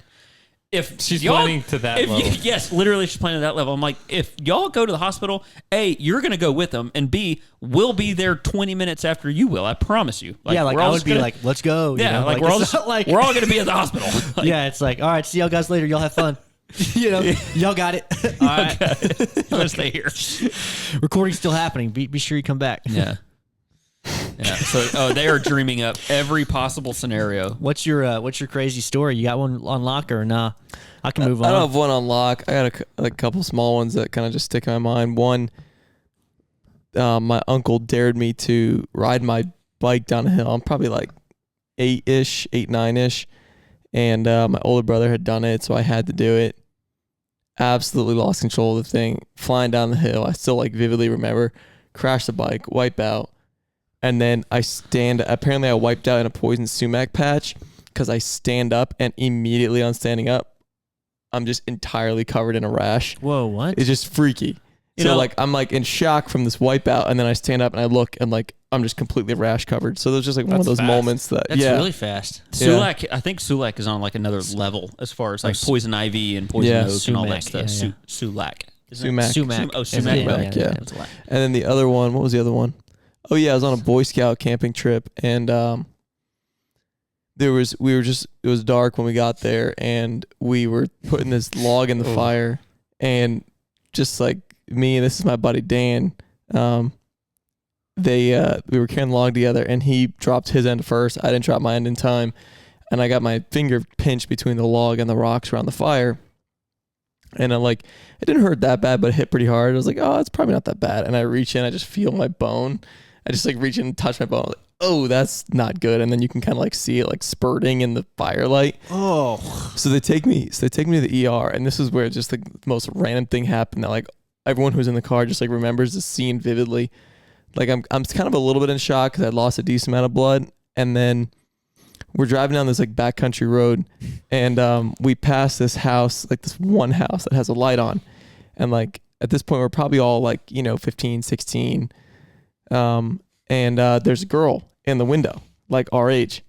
if She's planning to that level. Yes, literally, she's planning to that level. I'm like, if y'all go to the hospital, A, you're going to go with them, and B, we'll be there 20 minutes after you will. I promise you. Like, I would be like, let's go. Yeah, you know? like, we're all going to be at the hospital. Like, yeah, it's like, all right, see y'all guys later. Y'all have fun. Y'all got it. All right. Let's stay here. Recording's still happening. Be sure you come back. Yeah. Yeah. So, they are dreaming up every possible scenario. What's your crazy story? You got one on lock or nah? I can move on. I don't have one on lock. I got a couple small ones that kind of just stick in my mind. One, my uncle dared me to ride my bike down a hill. I'm probably like 8, 9-ish. And my older brother had done it, so I had to do it. Absolutely lost control of the thing. Flying down the hill. I still like vividly remember. Crashed the bike, wipe out. And then apparently I wiped out in a poison sumac patch because I stand up and immediately on standing up, I'm just entirely covered in a rash. Whoa, what? It's just freaky. I'm like in shock from this wipeout, and then I stand up and I look and like I'm just completely rash covered. So there's just like one of those moments that's really fast. Sulak, I think Sulak is on like another level as far as like poison ivy and poison oak and all that stuff. Sulak. Sumac. Oh, Sumac. Yeah. And then the other one, what was the other one? Oh yeah, I was on a Boy Scout camping trip, and it was dark when we got there, and we were putting this log in the fire, and just like me and this is my buddy Dan, we were carrying the log together, and he dropped his end first. I didn't drop my end in time, and I got my finger pinched between the log and the rocks around the fire. And it didn't hurt that bad, but it hit pretty hard. I was like, oh, it's probably not that bad. And I reach in, I just feel my bone. I just like reach in and touch my bone. Like, oh, that's not good. And then you can kind of like see it like spurting in the firelight. Oh. So they take me to the ER, and this is where just like the most random thing happened that like everyone who's in the car just like remembers the scene vividly. Like I'm kind of a little bit in shock because I lost a decent amount of blood, and then we're driving down this like backcountry road, and we pass this house, like this one house that has a light on, and like at this point we're probably all like 15, 16. And there's a girl in the window, like our age,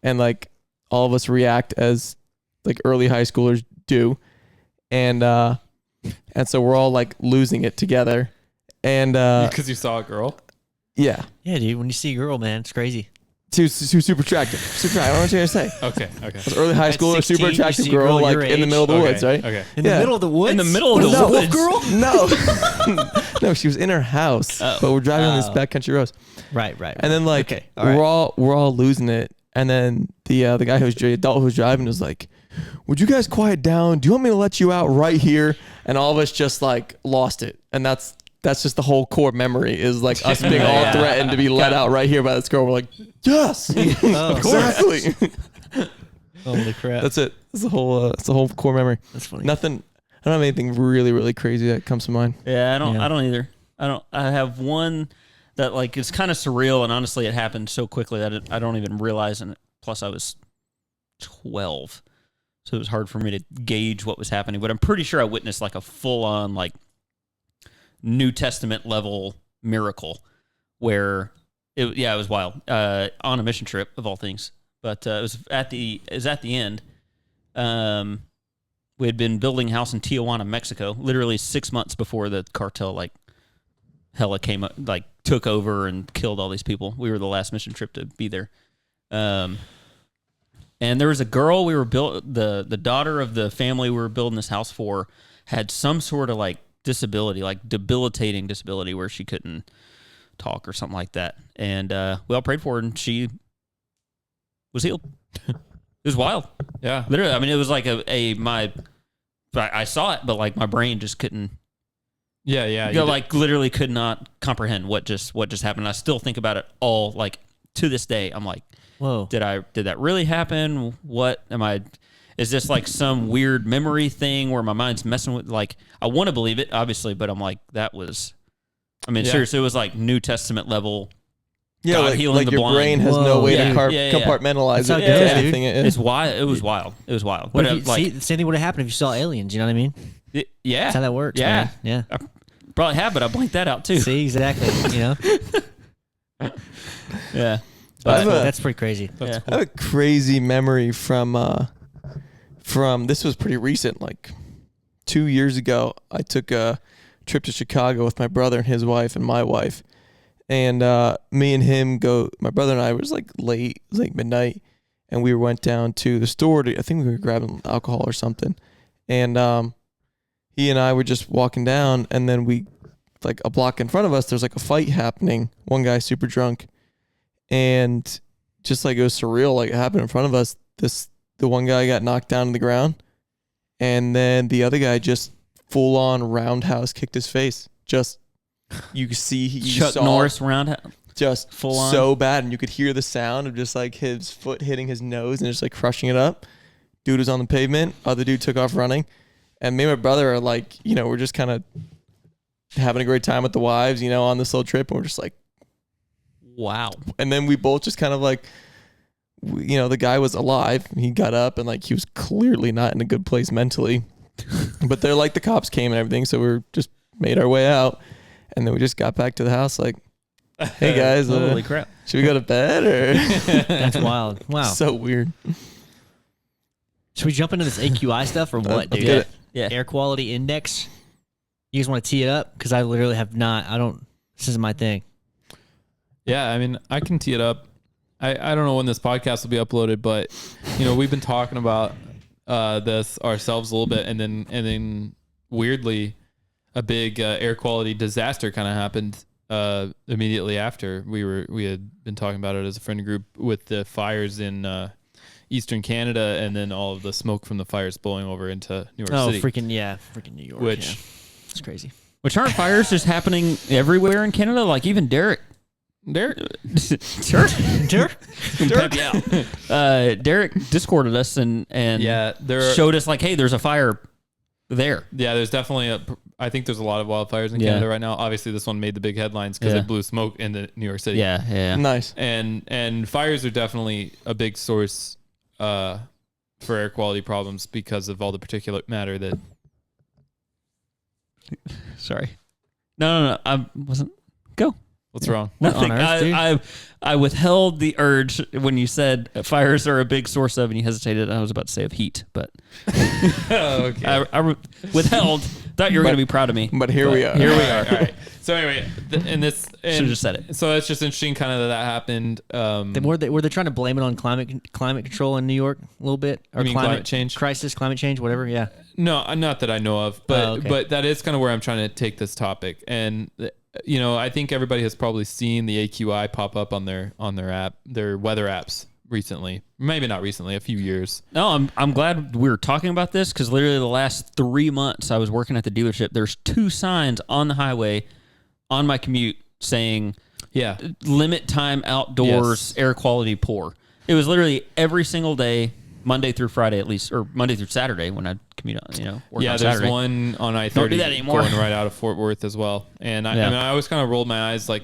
and like all of us react as like early high schoolers do, and so we're all like losing it together, and because you saw a girl. Yeah, dude. When you see a girl, man, it's crazy. She was super attractive. I don't know what you're gonna say. Okay. This early high schooler, super attractive girl, like in the middle of the woods, right? Okay. In the middle of the woods. In the middle of the woods, girl. No, no, she was in her house, but we're driving on this backcountry road. Right. And then like we're all losing it, and then the guy the adult who's driving was like, "Would you guys quiet down? Do you want me to let you out right here?" And all of us just like lost it, and that's just the whole core memory is like us being all threatened to be let out right here by this girl. We're like, yes, exactly. Holy crap! That's it. That's the whole core memory. That's funny. Nothing. I don't have anything really, really crazy that comes to mind. Yeah, I don't either. I have one that like is kind of surreal, and honestly, it happened so quickly that I don't even realize. And plus, I was 12, so it was hard for me to gauge what was happening. But I'm pretty sure I witnessed like a full on like New Testament level miracle where it was wild on a mission trip of all things. But it was at the end. We had been building a house in Tijuana, Mexico, literally 6 months before the cartel like hella came up, like took over and killed all these people. We were the last mission trip to be there. And there was a girl we were the daughter of the family we were building this house for had some sort of like disability, like debilitating disability where she couldn't talk or something like that. And we all prayed for her, and she was healed. It was wild. Yeah. Literally, I mean, it was like I saw it, but like my brain just couldn't. Yeah. Like literally could not comprehend what just happened. I still think about it all like to this day. I'm like, whoa, did that really happen? What am I? is this like some weird memory thing where my mind's messing with, like, I want to believe it, obviously, but I'm like, that was, I mean, seriously, it was like New Testament level. Yeah, God like, healing like the your blind. brain has no way to compartmentalize That's how it. it goes, to anything. dude. It's wild. It was wild. It was wild. What But if you, see, the same thing would have happened if you saw aliens. You know what I mean? yeah, That's how that works. Yeah, man. Yeah. I probably have, but I blanked that out too. See, exactly. You know, Yeah, that's pretty crazy. yeah. I have a crazy memory from this was pretty recent, like 2 years ago. I took a trip to Chicago with my brother and his wife and my wife, and me and him my brother and I was like late, it was like midnight, and we went down to the store I think we were grabbing alcohol or something, and he and I were just walking down, and then we, like a block in front of us, there's like a fight happening. One guy super drunk, and just like it was surreal, like it happened in front of us. The one guy got knocked down to the ground, and then the other guy just full on roundhouse kicked his face. Just you could see Chuck Norris round, just full on. so bad, and you could hear the sound of just like his foot hitting his nose and just like crushing it up. Dude was on the pavement. Other dude took off running, and me and my brother are like, we're just kind of having a great time with the wives, on this little trip, and we're just like, wow. And then we both just kind of like, the guy was alive. He got up and like he was clearly not in a good place mentally. But they're like, the cops came and everything, so we just made our way out, and then we just got back to the house like, hey guys, Holy crap. should we go to bed or? That's wild. Wow. So weird. Should we jump into this AQI stuff or what, Let's dude? get it. Yeah. Air quality index. You guys want to tee it up? Because I literally have not. This isn't my thing. Yeah, I mean, I can tee it up. I don't know when this podcast will be uploaded, but we've been talking about this ourselves a little bit, and then weirdly, a big air quality disaster kind of happened immediately after we had been talking about it as a friend group with the fires in Eastern Canada, and then all of the smoke from the fires blowing over into New York City. Freaking New York. Which it's crazy. Which aren't fires just happening everywhere in Canada? Like even Derek. Derek Discorded us and showed us like, hey, there's a fire there. Yeah, there's definitely I think there's a lot of wildfires in Canada right now. Obviously, this one made the big headlines because it blew smoke into New York City. Yeah. Nice. And fires are definitely a big source for air quality problems because of all the particulate matter that. Sorry. No. I wasn't. Go. What's wrong? Nothing. I withheld the urge when you said fires are a big source of, and you hesitated. I was about to say of heat, but okay. I withheld. Thought you were going to be proud of me. But here we are. Here we are. All right. So anyway, should have just said it. So it's just interesting, kind of that happened. Were they trying to blame it on climate control in New York a little bit, or climate change crisis, climate change, whatever? Yeah. No, not that I know of, but but that is kind of where I'm trying to take this topic, and I think everybody has probably seen the AQI pop up on their app, their weather apps recently. Maybe not recently, a few years. No, I'm glad we were talking about this because literally the last 3 months I was working at the dealership. There's 2 signs on the highway on my commute saying limit time outdoors, air quality poor. It was literally every single day, Monday through Friday at least, or Monday through Saturday when I commute on, work on Saturday. There's one on I-30 Don't do that anymore. going right out of Fort Worth as well. And I always kind of rolled my eyes like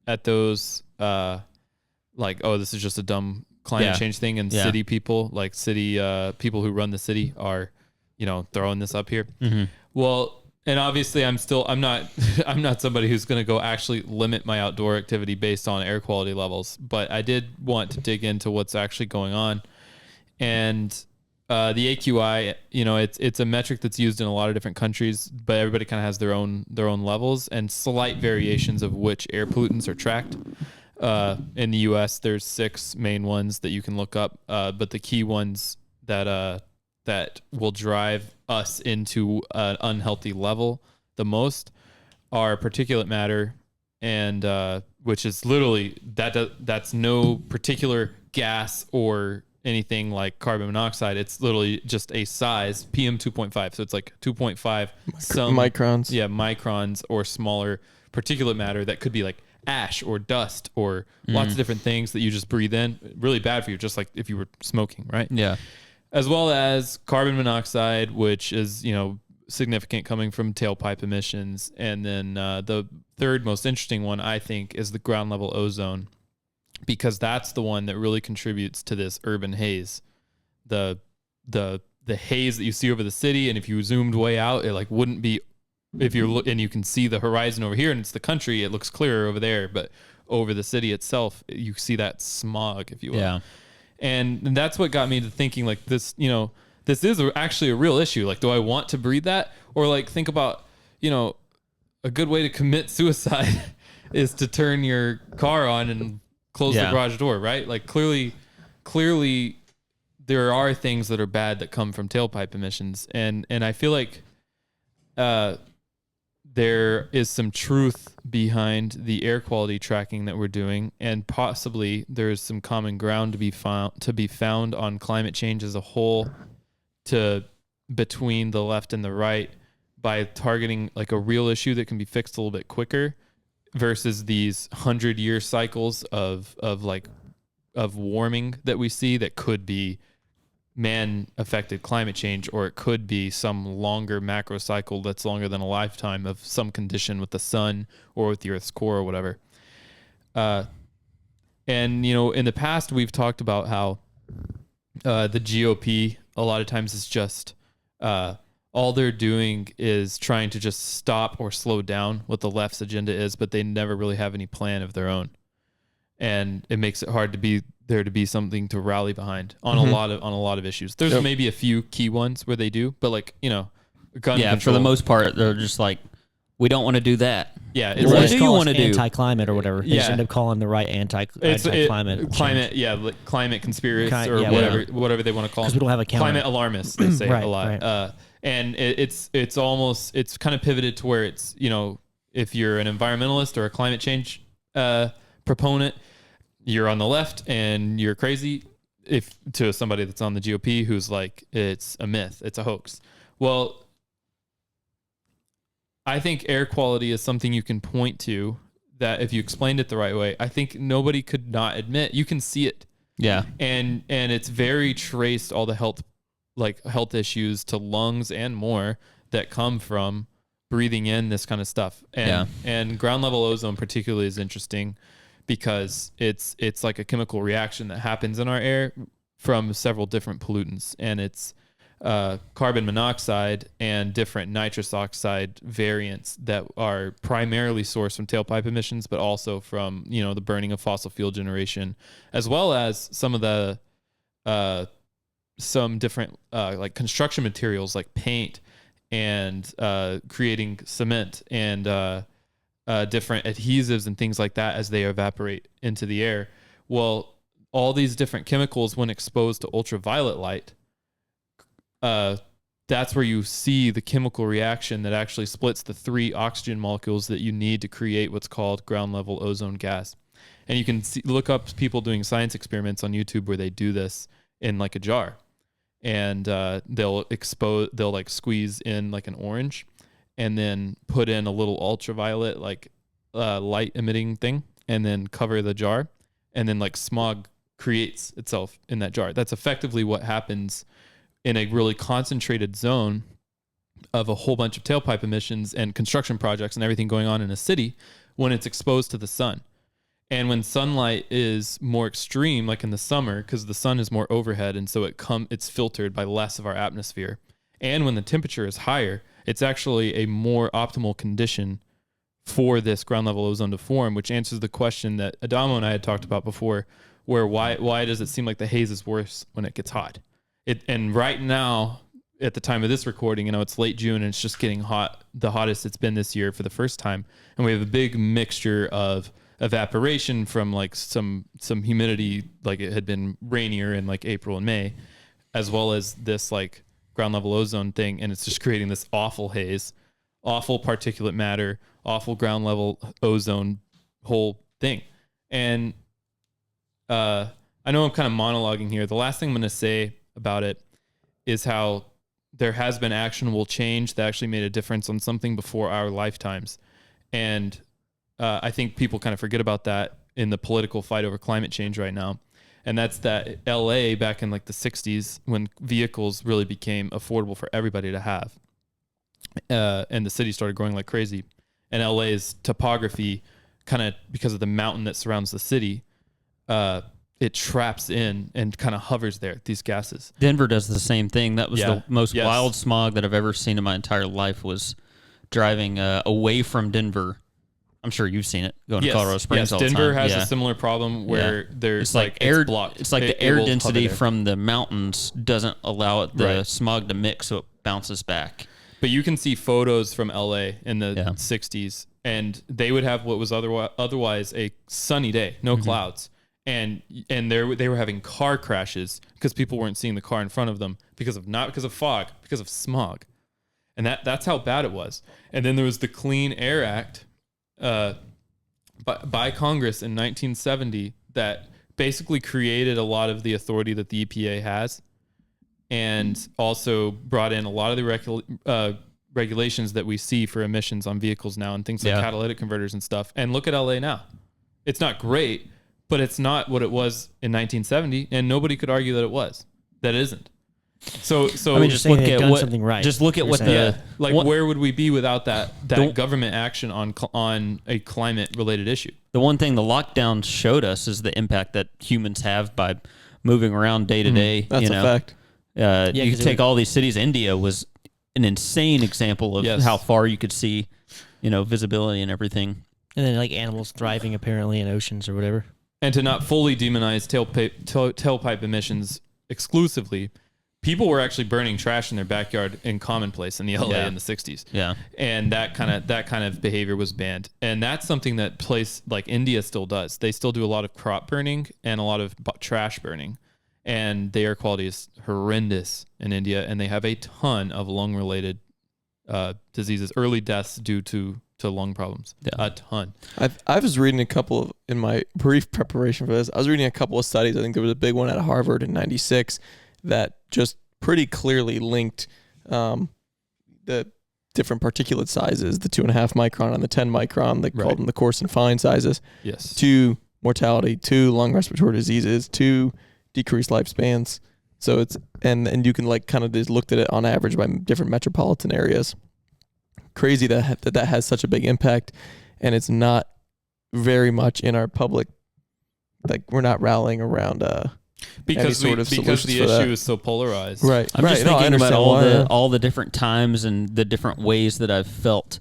at those this is just a dumb climate change thing, and city people, like city people who run the city are, throwing this up here. Mm-hmm. Well, and obviously I'm not somebody who's going to go actually limit my outdoor activity based on air quality levels, but I did want to dig into what's actually going on. And the AQI, it's a metric that's used in a lot of different countries, but everybody kind of has their own levels and slight variations of which air pollutants are tracked. In the U.S., there's 6 main ones that you can look up, but the key ones that will drive us into an unhealthy level the most are particulate matter, and which is literally that's no particular gas or anything like carbon monoxide. It's literally just a size, PM 2.5. So it's like 2.5 microns. Yeah, microns or smaller particulate matter that could be like ash or dust or lots of different things that you just breathe in. Really bad for you, just like if you were smoking, right? Yeah. as well as carbon monoxide, which is, significant coming from tailpipe emissions. And then the third most interesting one, I think, is the ground level ozone, because that's the one that really contributes to this urban haze. The haze that you see over the city, and if you zoomed way out, it like wouldn't be, if you're and you can see the horizon over here and it's the country, it looks clearer over there, but over the city itself, you see that smog, if you will. Yeah. And that's what got me to thinking, like, this, this is actually a real issue. Like, do I want to breathe that? Or like, think about, a good way to commit suicide is to turn your car on and close the garage door, right? Like, clearly there are things that are bad that come from tailpipe emissions. And I feel like there is some truth behind the air quality tracking that we're doing, and possibly there's some common ground to be found on climate change as a whole, between the left and the right, by targeting like a real issue that can be fixed a little bit quicker versus these 100-year cycles of warming that we see that could be man-affected climate change, or it could be some longer macro cycle that's longer than a lifetime of some condition with the sun or with the Earth's core or whatever. And, in the past, we've talked about how the GOP a lot of times is just all they're doing is trying to just stop or slow down what the left's agenda is, but they never really have any plan of their own. And it makes it hard to be there to be something to rally behind on a lot of issues. There's maybe a few key ones where they do, but like, gun control. For the most part, they're just like, we don't want to do that. Yeah. It's what do you want to do? Anti-climate or whatever. They just end up calling the right anti-climate. Climate conspiracists or whatever they want to call them. Because we don't have a counter. Climate alarmists, they say a lot. Right. And it's kind of pivoted to where it's, if you're an environmentalist or a climate change proponent, you're on the left and you're crazy. If to somebody that's on the GOP who's like, it's a myth, it's a hoax. Well, I think air quality is something you can point to that if you explained it the right way, I think nobody could not admit. You can see it. Yeah. And it's very traced, all the health issues to lungs and more that come from breathing in this kind of stuff. And ground level ozone particularly is interesting because it's like a chemical reaction that happens in our air from several different pollutants, and it's carbon monoxide and different nitrous oxide variants that are primarily sourced from tailpipe emissions, but also from, the burning of fossil fuel generation, as well as some of the some different like construction materials like paint and creating cement and different adhesives and things like that as they evaporate into the air. Well, all these different chemicals, when exposed to ultraviolet light, that's where you see the chemical reaction that actually splits the 3 oxygen molecules that you need to create what's called ground level ozone gas. And you can look up people doing science experiments on YouTube where they do this in like a jar, and they'll like squeeze in like an orange and then put in a little ultraviolet like light emitting thing and then cover the jar, and then like smog creates itself in that jar. That's effectively what happens in a really concentrated zone of a whole bunch of tailpipe emissions and construction projects and everything going on in a city when it's exposed to the sun. And when sunlight is more extreme, like in the summer, because the sun is more overhead, and so it's filtered by less of our atmosphere. And when the temperature is higher, it's actually a more optimal condition for this ground level ozone to form, which answers the question that Adamo and I had talked about before, where why does it seem like the haze is worse when it gets hot? And right now, at the time of this recording, it's late June and it's just getting hot, the hottest it's been this year for the first time. And we have a big mixture of evaporation from like some humidity, like it had been rainier in like April and May, as well as this like ground level ozone thing. And it's just creating this awful haze, awful particulate matter, awful ground level ozone whole thing. And I know I'm kind of monologuing here. The last thing I'm going to say about it is how there has been actionable change that actually made a difference on something before our lifetimes. And I think people kind of forget about that in the political fight over climate change right now. And that's that LA back in like the 60s when vehicles really became affordable for everybody to have. And the city started growing like crazy. And LA's topography, kind of because of the mountain that surrounds the city, it traps in and kind of hovers there, these gases. Denver does the same thing. That was Yeah. the most Yes. wild smog that I've ever seen in my entire life, was driving away from Denver. I'm sure you've seen it, going to Colorado Springs all the time. Denver has Yeah. a similar problem where there's It's like air. it's blocked. It's like It- the it air will density hover there. from the mountains doesn't allow the Right. smog to mix, so it bounces back. But you can see photos from LA in the Yeah. 60s, and they would have what was otherwise a sunny day, no clouds. And they were having car crashes because people weren't seeing the car in front of them not because of fog, because of smog. And that's how bad it was. And then there was the Clean Air Act by Congress in 1970 that basically created a lot of the authority that the EPA has, and also brought in a lot of the regulations that we see for emissions on vehicles now and things like Yeah. catalytic converters and stuff. And look at LA now. It's not great, but it's not what it was in 1970, and nobody could argue that it was. That isn't. So I mean, just saying look they've at done what- something right. just look at You're what saying. the- yeah, like what- where would we be without that Don't- government action on a climate related issue? The one thing the lockdown showed us is the impact that humans have by moving around day to day. That's you a know? fact. You 'cause take all these cities. India was an insane example of Yes. how far you could see, visibility and everything. And then like animals thriving apparently in oceans or whatever. And to not fully demonize tailpipe emissions exclusively, people were actually burning trash in their backyard in commonplace in the LA Yeah. in the 60s. Yeah. And that kind of behavior was banned. And that's something that place like India still does. They still do a lot of crop burning and a lot of trash burning. And the air quality is horrendous in India, and they have a ton of lung diseases, early deaths due to lung problems. Yeah. A ton. I was reading in my brief preparation for this, I was reading a couple of studies. I think there was a big one at Harvard in 96 that just pretty clearly linked the different particulate sizes, the 2.5 micron and the 10 micron, they called them the coarse and fine sizes, Yes. to mortality, to lung respiratory diseases, to decreased lifespans. So it's, and you can like kind of just looked at it on average by different metropolitan areas. Crazy that has such a big impact, and it's not very much in our public. Like we're not rallying around Because sort of the solutions for issue that. is so polarized. right. I'm just No, I thinking about understand why. all the different times and the different ways that I've felt.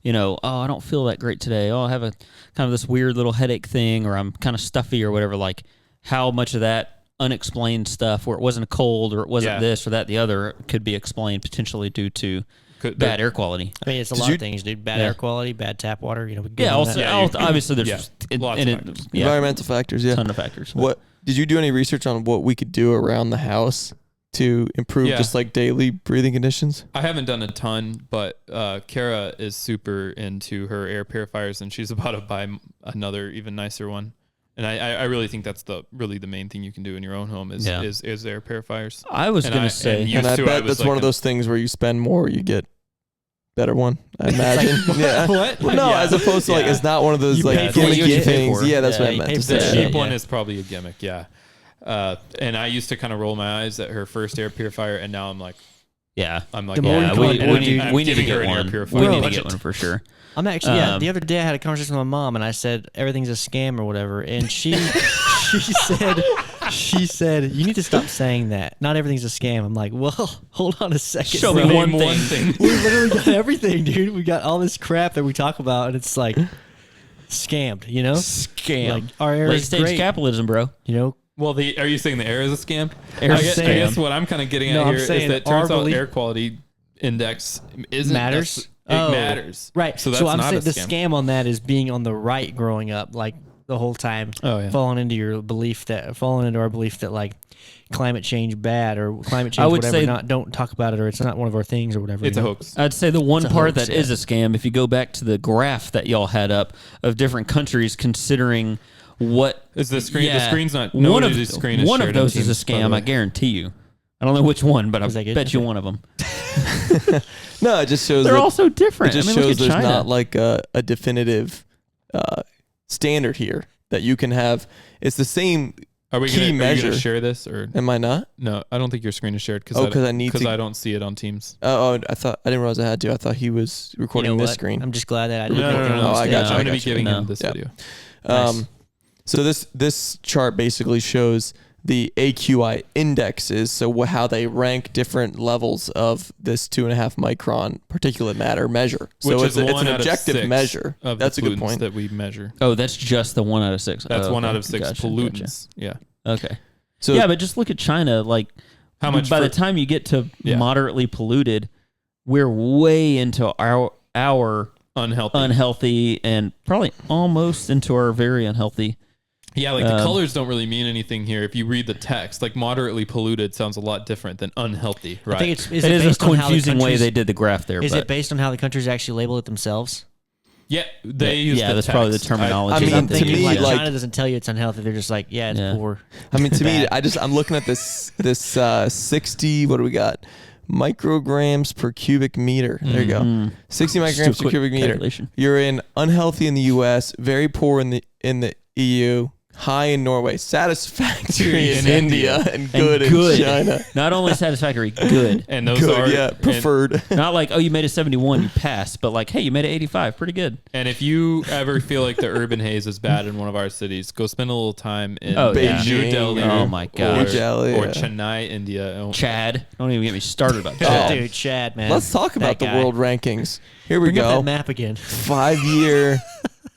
Oh, I don't feel that great today. Oh, I have a kind of this weird little headache thing, or I'm kind of stuffy or whatever. Like how much of that unexplained stuff, where it wasn't a cold or it wasn't Yeah. this or that, the other, could be explained potentially due to Could- bad air quality. I mean, it's a Did lot you- of things, dude. Bad Yeah. air quality, bad tap water. We get Yeah, on also, that. Yeah, you- obviously there's yeah, lots of factors. Environmental factors, yeah. ton of factors. but- What did you do any research on what we could do around the house to improve Yeah. just like daily breathing conditions? I haven't done a ton, but Kara is super into her air purifiers, and she's about to buy another even nicer one. And I really think that's the main thing you can do in your own home is Yeah. is air purifiers. I was And going I- to say, and you- And I Used to, bet I was that's one like of those things where you spend more, you get better one. I imagine. yeah. What? Well, no, Yeah. as opposed to like Yeah. it's not one of those You like pay for what you gimmicky pay things. for. Yeah, that's Yeah, what I you meant pay to for the The say. cheap cheap Yeah. one is probably a gimmick, yeah. And I used to kind of roll my eyes at her first air purifier, and now I'm like, yeah. The more Yeah, you we, call it, we dude, need, I'm we need to giving her get an air one. purifier We need to budget. get one for sure. I'm actually, the other day I had a conversation with my mom, and I said everything's a scam or whatever, and she she said you need to stop saying that. Not everything's a scam. I'm like, well, hold on a second. Show me bro. one Name thing. We literally got everything, dude. We got all this crap that we talk about, and it's like scammed. Scam. Like our air Late is stage great. capitalism, bro. well, are you saying the air is a scam? Air's I a guess, I scam. guess what I'm kind of getting No, at I'm here is saying that it turns our out belief- air quality index isn't Matters? It Oh, matters, Right. So So, that's I'm not saying a the scam. scam on that is being on the right growing up, like the whole time. Oh, yeah. Falling into our belief that like climate change bad or climate change I would whatever. say- Don't talk about it, or it's not one of our things or whatever. It's you a know? hoax. I'd say the one It's a part hoax, that is a scam, if you go back to the graph that y'all had up of different countries considering what Is the screen? The Yeah. screen's not. one of Nobody's screen is one of shared on those is a Teams, by the scam. I way. guarantee you. I don't know which one, but I Is that good? bet you Okay. one of them. No, it just shows They're that all so different. it just I mean, look shows at there's China. not like a definitive standard here that you can have. It's the same Are we key measure. going to share this or Am I not? no? I don't think your screen is shared because I don't see it on Teams. Oh, I didn't realize I had to. I thought he was recording this screen. I'm just glad that I No, didn't. no. Oh, I got you. I'm going to be giving him this Yeah. video. Nice. So this chart basically shows the AQI indexes, so how they rank different levels of this 2.5 micron particulate matter measure. So Which it's is an one out of objective 6 measure. of the That's a good pollutants point. that we measure. Oh, that's just the 1 out of 6. That's Oh, 1 out okay. of 6 Gotcha, pollutants. Yeah. Gotcha. Okay. So Yeah, but just look at China. Like, How much by for- the time you get to Yeah. moderately polluted, we're way into our unhealthy. and probably almost into our very unhealthy. Yeah, like the colors don't really mean anything here. If you read the text, like moderately polluted sounds a lot different than unhealthy, right? I think it's It is based a on how the confusing way countries- they did the graph there. Is but it based on how the countries actually label it themselves? yeah, they use yeah, the that's text. probably the terminology. I mean, I'm to thinking me, like like- China doesn't tell you it's unhealthy. They're just like, yeah, it's Yeah. poor. I mean, to me, Bad. I'm looking at this 60. What do we got? Micrograms per cubic meter. There you go. 60 Just do a micrograms per quick cubic meter. calculation. You're in unhealthy in the U.S., very poor in the EU, high in Norway, satisfactory in India, and good in China. Not only satisfactory, good. And those Good, are yeah, preferred. Not like, oh, you made a 71, you passed, but like, hey, you made an 85, pretty good. And if you ever feel like the urban haze is bad in one of our cities, go spend a little time in Oh, yeah. New Beijing. Delhi Oh, my gosh. New Delhi, or yeah. Chennai, India. Oh, Chad. Don't even get me started about Oh. Chad. Dude, Chad, man. Let's talk about the That guy. world rankings. Here we Bring up that go. map again.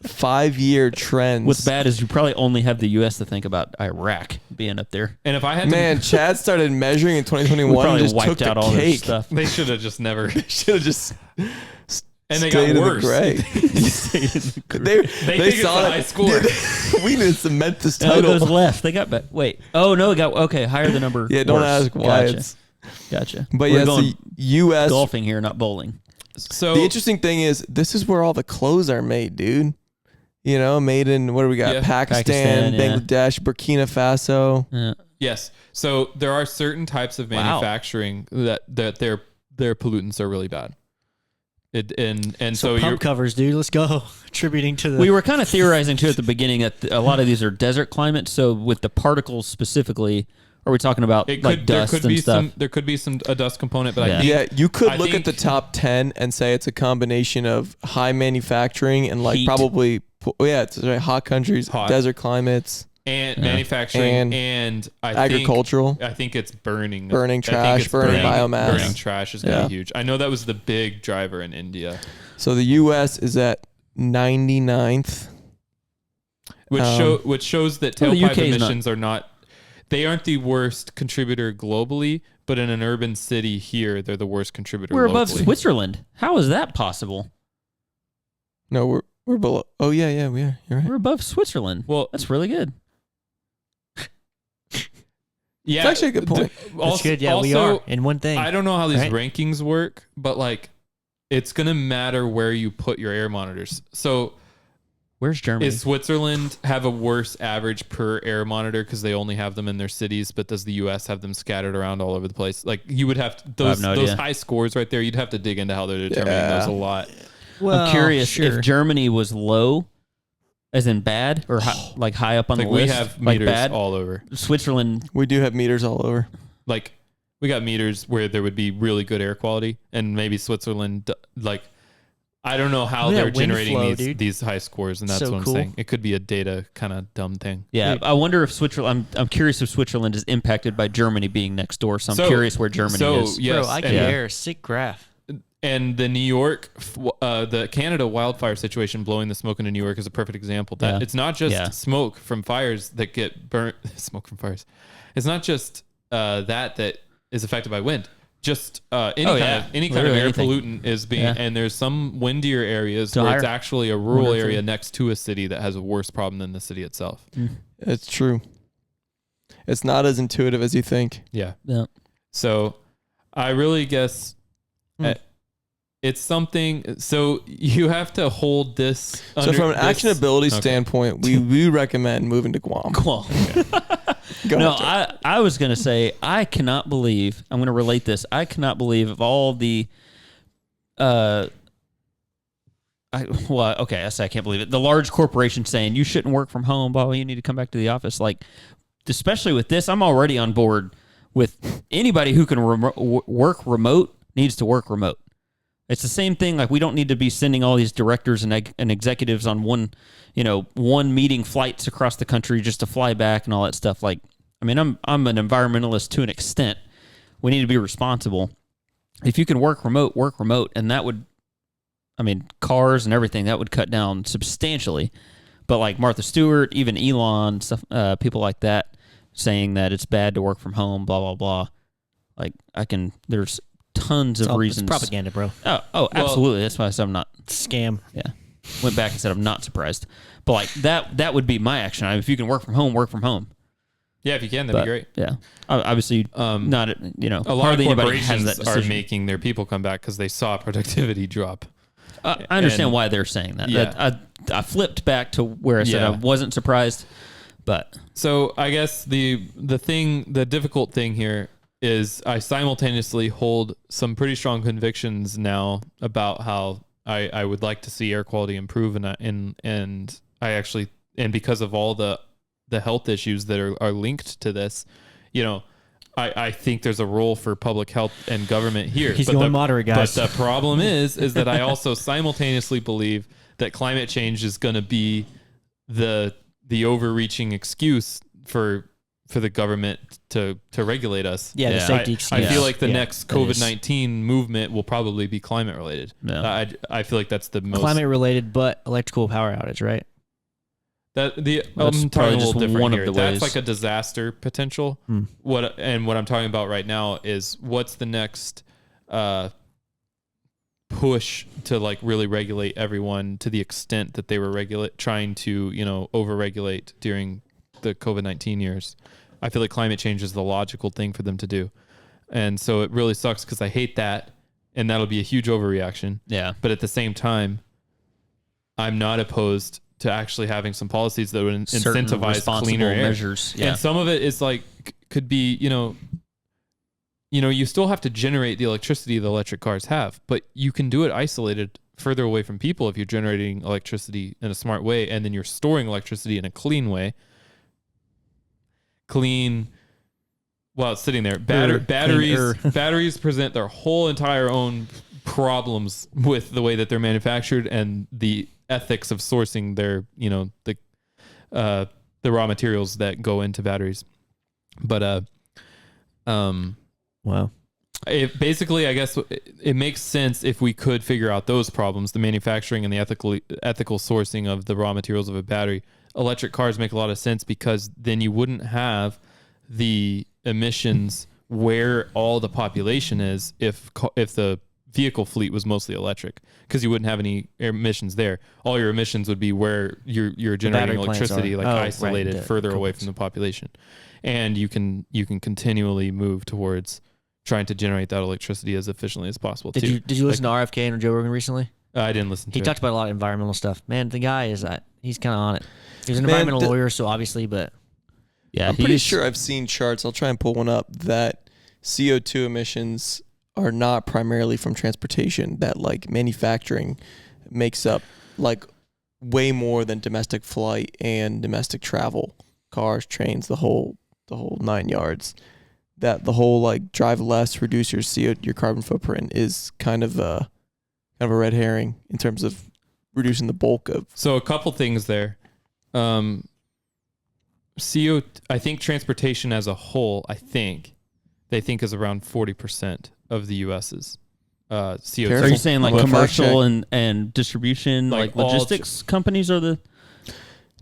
5-year trends. What's bad is you probably only have the U.S. to think about Iraq being up there. And if I had Man, to, Chad started measuring in 2021 We and probably just took wiped the out all this cake. stuff. they should have just never. Should have just And they stayed got in worse. the gray. they think it's a high score. We need to cement this No, it title. goes left. They got back. Wait. Oh, no, it got, okay, higher the number. Yeah, don't worse. ask why Gotcha. it's. Gotcha. But We're yeah, going the U.S. golfing here, not bowling. So The interesting thing is, this is where all the clothes are made, dude. You know, made in, what do we got? Yeah. Pakistan, Pakistan, yeah. Bangladesh, Burkina Faso. Yeah. yes, so there are certain types of Wow. manufacturing that their pollutants are really bad. And so Pump you're covers, dude. Let's go. Attributing to the. We were kind of theorizing too at the beginning that a lot of these are desert climates. So with the particles specifically, are we talking about it like could there dust could and be stuff? a dust component, but Yeah. I think Yeah, you could I look at think- the top 10 and say it's a combination of high manufacturing and like Heat. probably, it's right, hot countries, Hot. desert climates, and manufacturing And and agricultural. I think it's burning Burning I think trash, it's burning biomass. Burning trash is going to Yeah. be huge. I know that was the big driver in India, So the U.S. is at 99th. which shows that Well, the tailpipe UK is not- emissions they aren't the worst contributor globally, but in an urban city here, they're the worst contributor We're locally. above Switzerland. How is that possible? No, we're below. Oh yeah, we are. You're right. We're above Switzerland. Well, That's really good. yeah, It's actually a good point. That's good. Yeah, we are in one thing. I don't know how these Right. rankings work, but like, it's gonna matter where you put your air monitors. So, Where's Germany? is Switzerland have a worse average per air monitor because they only have them in their cities? But does the U.S. have them scattered around all over the place? Like, you would have to, have no those idea. high scores right there. You'd have to dig into how they're determining Yeah. those a lot. well, I'm curious sure. if Germany was low, as in bad, or like high up on Like, the we list. have like meters bad. all over. Switzerland. We do have meters all over. Like, we got meters where there would be really good air quality, and maybe Switzerland, like, I don't know how Look at they're that wind generating flow, these dude. these high scores, and that's So what I'm cool. saying. It could be a data kind of dumb thing. Yeah, Dude. I wonder if Switzerland. I'm curious if Switzerland is impacted by Germany being next door. So I'm curious where Germany is. Yes, Bro, I and, care. Sick graph. and the New York, the Canada wildfire situation, blowing the smoke into New York is a perfect example. That Yeah. it's not just Yeah. smoke from fires that get burnt. Smoke from fires. It's not just that is affected by wind. Just any Oh, kind yeah. of air Literally anything. pollutant is being, Yeah. and there's some windier areas So where it's higher. actually a rural Wonderful. area next to a city that has a worse problem than the city itself. It's true. It's not as intuitive as you think. Yeah. Yeah. So I really guess it's something. So you have to hold this. So under from an this- actionability Okay. standpoint, we recommend moving to Guam. Well, Go no, ahead, Joe. I was gonna say I cannot believe. I'm gonna relate this. I cannot believe of all the. I say I can't believe it. The large corporation saying you shouldn't work from home, but you need to come back to the office. Like, especially with this, I'm already on board with anybody who can work remote needs to work remote. It's the same thing. Like, we don't need to be sending all these directors and executives on one meeting flights across the country just to fly back and all that stuff. Like, I mean, I'm an environmentalist to an extent. We need to be responsible. If you can work remote, and that would, I mean, cars and everything, that would cut down substantially. But like Martha Stewart, even Elon, stuff, people like that, saying that it's bad to work from home, blah blah blah. Like, there's tons of reasons. It's propaganda, bro. Oh, absolutely. That's why I said I'm not. Scam. Yeah. Went back and said I'm not surprised. But like that would be my action. I mean, if you can work from home, work from home. Yeah, if you can, that'd be great. Yeah. Obviously, not, a lot of corporations are making their people come back because they saw productivity drop. I understand why they're saying that. Yeah. I flipped back to where I said I wasn't surprised, but. So I guess the difficult thing here is I simultaneously hold some pretty strong convictions now about how I would like to see air quality improve, and I actually, and because of all the health issues that are linked to this, I think there's a role for public health and government here. He's going moderate, guys. But the problem is that I also simultaneously believe that climate change is going to be the overreaching excuse for the government to regulate us. Yeah, the safety excuse. I feel like the next COVID-19 movement will probably be climate related. Yeah. I feel like that's the most climate related, but electrical power outage, right? I'm probably talking a just little different one here. of the That's ways. like a disaster potential. What I'm talking about right now is what's the next push to like really regulate everyone to the extent that they were trying to over-regulate during the COVID-19 years. I feel like climate change is the logical thing for them to do, and so it really sucks because I hate that, and that'll be a huge overreaction. Yeah, but at the same time, I'm not opposed to actually having some policies that would incentivize cleaner air measures. Yeah. And some of it is like, could be, you still have to generate the electricity the electric cars have, but you can do it isolated further away from people if you're generating electricity in a smart way, and then you're storing electricity in a clean way. While it's sitting there. Batteries present their whole entire own problems with the way that they're manufactured and the ethics of sourcing their, the raw materials that go into batteries. But wow. Basically, I guess it makes sense if we could figure out those problems, the manufacturing and the ethical sourcing of the raw materials of a battery. Electric cars make a lot of sense because then you wouldn't have the emissions where all the population is if the vehicle fleet was mostly electric, because you wouldn't have any emissions there. All your emissions would be where you're generating electricity, like isolated further away from the population, and you can continually move towards trying to generate that electricity as efficiently as possible. Did you listen to RFK and Joe Rogan recently? I didn't listen to it. He talked about a lot of environmental stuff. Man, the guy he's kind of on it. He's an environmental lawyer, so obviously, but yeah, I'm pretty sure I've seen charts. I'll try and pull one up that CO2 emissions are not primarily from transportation, that like manufacturing makes up like way more than domestic flight and domestic travel, cars, trains, the whole 9 yards. That the whole like drive less, reduce your carbon footprint is kind of a red herring in terms of reducing the bulk of. So a couple things there. I think transportation as a whole, they think is around 40% of the U.S.'s CO2. Are you saying like Well, commercial and distribution, like logistics companies are the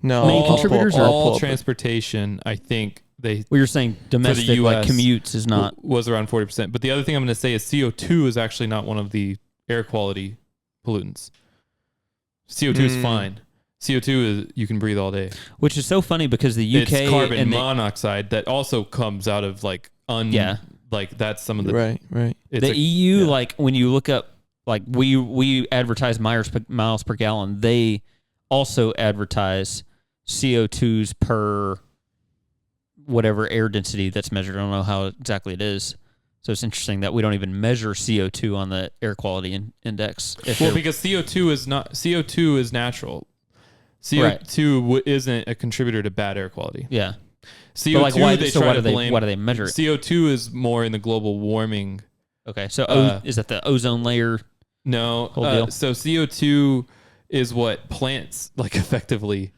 main contributors? All transportation, I think well, you're saying domestic, like commutes is not. Was around 40%. But the other thing I'm going to say is CO2 is actually not one of the air quality pollutants. CO2 is fine. CO2 is you can breathe all day. Which is so funny because the UK it's carbon monoxide that also comes out of like like that's some of the right. The EU, like when you look up, like we advertise miles per gallon, they also advertise CO2s per whatever air density that's measured. I don't know how exactly it is. So it's interesting that we don't even measure CO2 on the air quality index. Well, because CO2 is natural. CO2 isn't a contributor to bad air quality. Yeah. CO2, But like, why? they So try why to do they? blame. Why do they measure it? CO2 is more in the global warming. Okay, so is that the ozone layer? No. Whole deal? So CO2 is what plants like effectively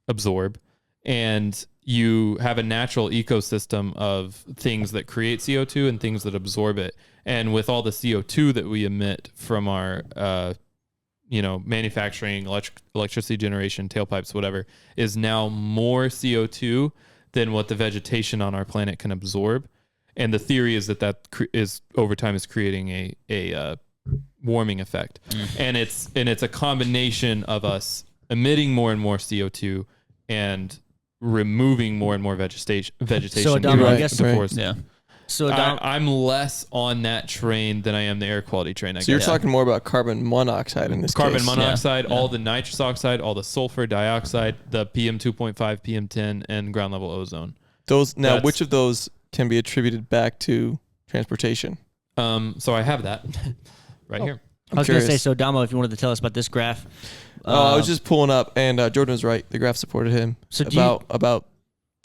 absorb, and you have a natural ecosystem of things that create CO2 and things that absorb it. And with all the CO2 that we emit from our, manufacturing, electricity generation, tailpipes, whatever, is now more CO2 than what the vegetation on our planet can absorb. And the theory is that is over time is creating a warming effect. And it's a combination of us emitting more and more CO2 and removing more and more vegetation. So, Adamo, I guess Yeah. So I'm less on that train than I am the air quality train. So you're talking more about carbon monoxide in this carbon case. monoxide, all the nitrous oxide, all the sulfur dioxide, the PM 2.5, PM 10, and ground level ozone. Which of those can be attributed back to transportation? So I have that right here. I was going to say, so Damo, if you wanted to tell us about this graph. I was just pulling up, and Jordan was right. The graph supported him. So about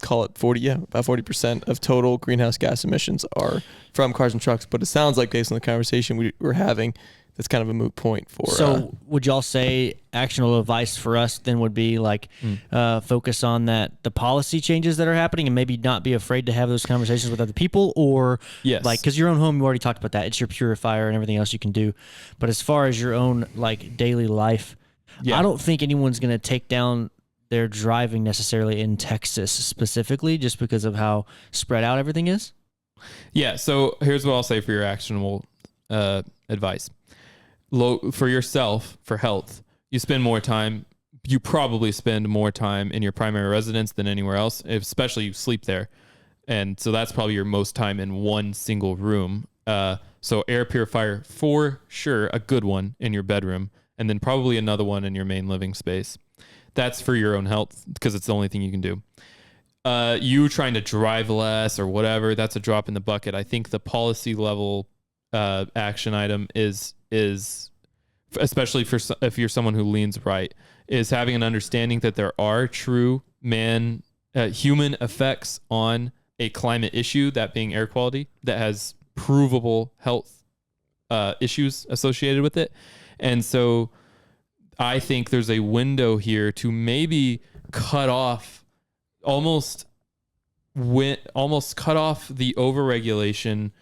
call it 40% of total greenhouse gas emissions are from cars and trucks. But it sounds like, based on the conversation we were having, that's kind of a moot point for. So would y'all say actionable advice for us then would be like focus on the policy changes that are happening and maybe not be afraid to have those conversations with other people, or yes, like, because your own home, you already talked about that. It's your purifier and everything else you can do. But as far as your own like daily life, I don't think anyone's going to take down their driving necessarily in Texas specifically, just because of how spread out everything is. Yeah. So here's what I'll say for your actionable advice. For yourself, for health, you probably spend more time in your primary residence than anywhere else, especially you sleep there. And so that's probably your most time in one single room. So air purifier, for sure, a good one in your bedroom, and then probably another one in your main living space. That's for your own health because it's the only thing you can do. You trying to drive less or whatever, that's a drop in the bucket. I think the policy level action item is especially if you're someone who leans right, is having an understanding that there are true human effects on a climate issue, that being air quality, that has provable health issues associated with it. And so I think there's a window here to maybe almost cut off the overregulation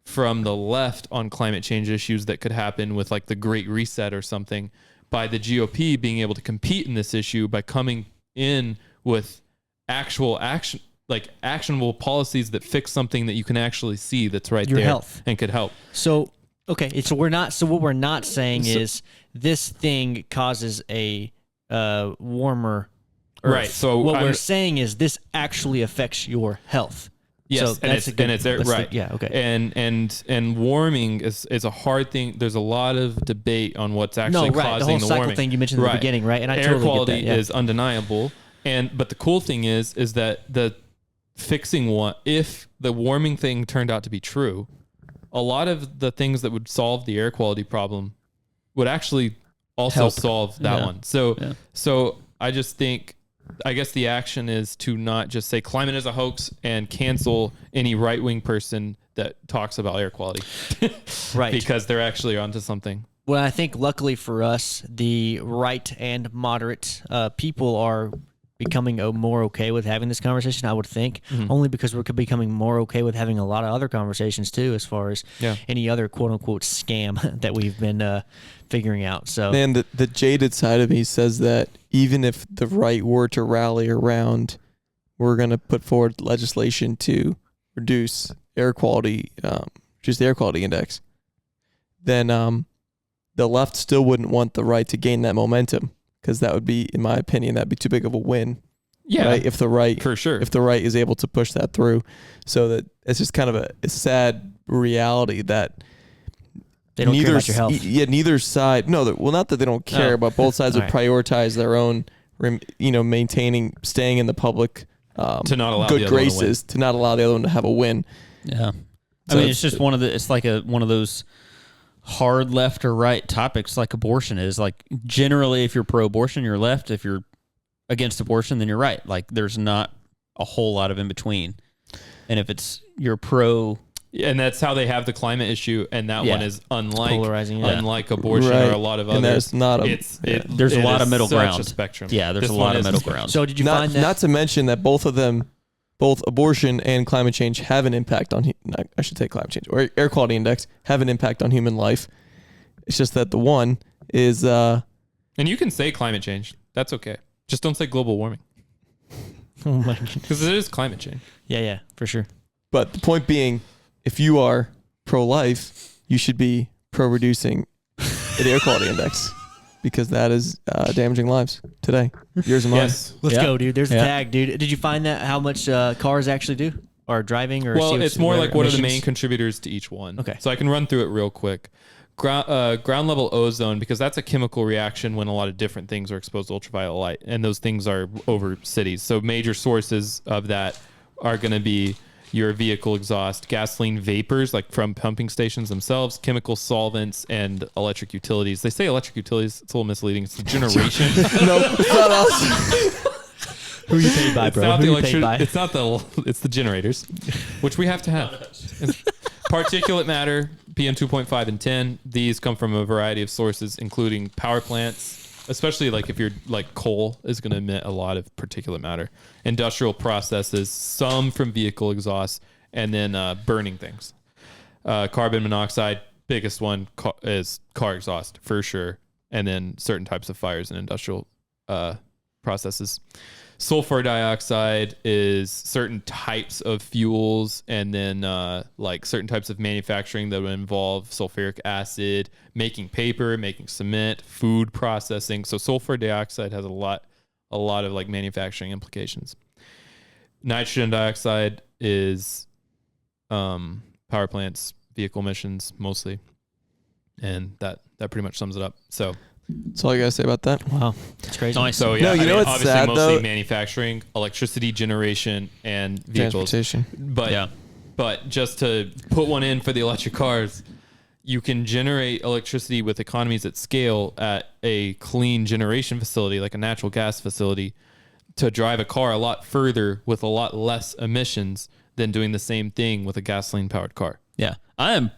from the left on climate change issues that could happen with like the Great Reset or something, by the GOP being able to compete in this issue by coming in with actual action, like actionable policies that fix something that you can actually see that's right there health and could help. So, okay. So what we're not saying is this thing causes a warmer Earth. Right. So what we're saying is this actually affects your health. Yes, so right. Yeah, okay. And warming is a hard thing. There's a lot of debate on what's actually causing the whole cycle warming. thing you mentioned at the beginning, right? And I air totally quality get that, is undeniable. But the cool thing is that the fixing one, if the warming thing turned out to be true, a lot of the things that would solve the air quality problem would actually also solve that one. So I just think, I guess the action is to not just say climate is a hoax and cancel any right-wing person that talks about air quality. Right. Because they're actually onto something. Well, I think luckily for us, the right and moderate people are becoming more okay with having this conversation, I would think, only because we're becoming more okay with having a lot of other conversations too, as far as any other quote unquote scam that we've been figuring out. So, man, the jaded side of me says that even if the right were to rally around, we're going to put forward legislation to reduce air quality, reduce the air quality index, then the left still wouldn't want the right to gain that momentum. Because that would be, in my opinion, that'd be too big of a win. Yeah, right? If the right, for sure, if the right is able to push that through, so that it's just kind of a sad reality that they don't care about your health. Neither side. No, well, not that they don't care, but both sides would prioritize their own, staying in the public to not allow good graces, to not allow the other one to have a win. Yeah, I mean, it's just it's like one of those hard left or right topics, like abortion is. Like, generally, if you're pro-abortion, you're left. If you're against abortion, then you're right. Like, there's not a whole lot of in between. And if it's you're pro, And that's how they have the climate issue, and that one is polarizing, unlike abortion Right. or a lot of And others. there's not a- there's a lot of is middle such ground. a spectrum. Yeah, there's This a lot one of is middle spectrum. ground. So did you find that? Not to mention that both of them, both abortion and climate change have an impact on, I should say climate change, or air quality index have an impact on human life. It's just that the one is, And you can say climate change. That's okay. Just don't say global warming, Oh my goodness. because it is climate change. Yeah, for sure. but the point being, if you are pro-life, you should be pro-reducing the air quality index, because that is damaging lives today, yours and mine. Yes. Let's Yeah. go, dude. There's a Yeah. tag, dude. Did you find that how much cars actually do or driving or? Well, CO2 it's more like what are the emissions? main contributors to each one. Okay. So I can run through it real quick. Ground level ozone, because that's a chemical reaction when a lot of different things are exposed to ultraviolet light, and those things are over cities. So major sources of that are going to be your vehicle exhaust, gasoline vapors, like from pumping stations themselves, chemical solvents, and electric utilities. They say electric utilities. It's a little misleading. It's the generation. No, it's not us. Who you paid by, It's bro? not Who the you paid by? It's not the. It's the generators, which we have to have. Particulate matter, PM 2.5 and 10. These come from a variety of sources, including power plants, especially like if you're like coal is going to emit a lot of particulate matter. Industrial processes, some from vehicle exhaust, and then burning things. Carbon monoxide, biggest one is car exhaust for sure, and then certain types of fires and industrial processes. Sulfur dioxide is certain types of fuels, and then like certain types of manufacturing that would involve sulfuric acid, making paper, making cement, food processing. So sulfur dioxide has a lot of like manufacturing implications. Nitrogen dioxide is power plants, vehicle emissions mostly, and that pretty much sums it up. So. That's all I gotta say about that. Wow, that's crazy. Nice. So yeah, No, you know what's obviously sad, mostly though? manufacturing, electricity generation, and vehicles. Transportation. But just to put one in for the electric cars, you can generate electricity with economies at scale at a clean generation facility, like a natural gas facility, to drive a car a lot further with a lot less emissions than doing the same thing with a gasoline powered car. Yeah, I am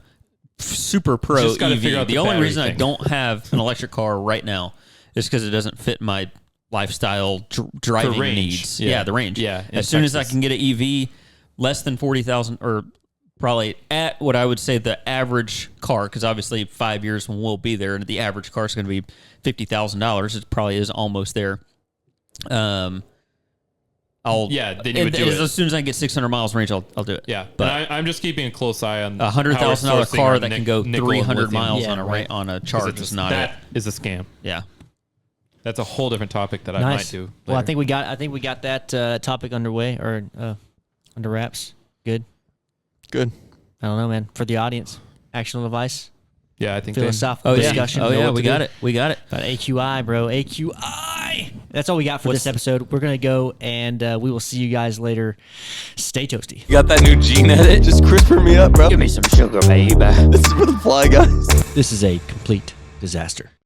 super pro Just gotta figure EV. out The the only battery reason I thing. don't have an electric car right now is because it doesn't fit my lifestyle driving range. needs. Yeah. Yeah, the range. Yeah, in as soon as I Texas. can get an EV less than 40,000, or probably at what I would say the average car, because obviously 5 years when we'll be there, and the average car is going to be $50,000. It probably is almost there. Then you would do it. As soon as I get 600 miles range, I'll do it. Yeah, But but I'm just keeping a close eye on a $100,000 sourcing car our that can go nickel and 300 lithium. miles Yeah, on a right. on a 'Cause charge is not it. that is a scam. Yeah. That's a whole different topic that I might do. Well, I later. think we got that topic underway or under wraps. Good. Good. I don't know, man. For the audience, actionable advice, Yeah, I think they, philosophical Oh yeah. discussion. Oh know yeah. what We to got do. it. We got it. But AQI, bro. AQI. That's all we got for this episode. We're gonna go, and we will see you guys later. Stay toasty. You got that new gene edit? Just CRISPR me up, bro. Give me some sugar, baby. This is for the fly guys. This is a complete disaster.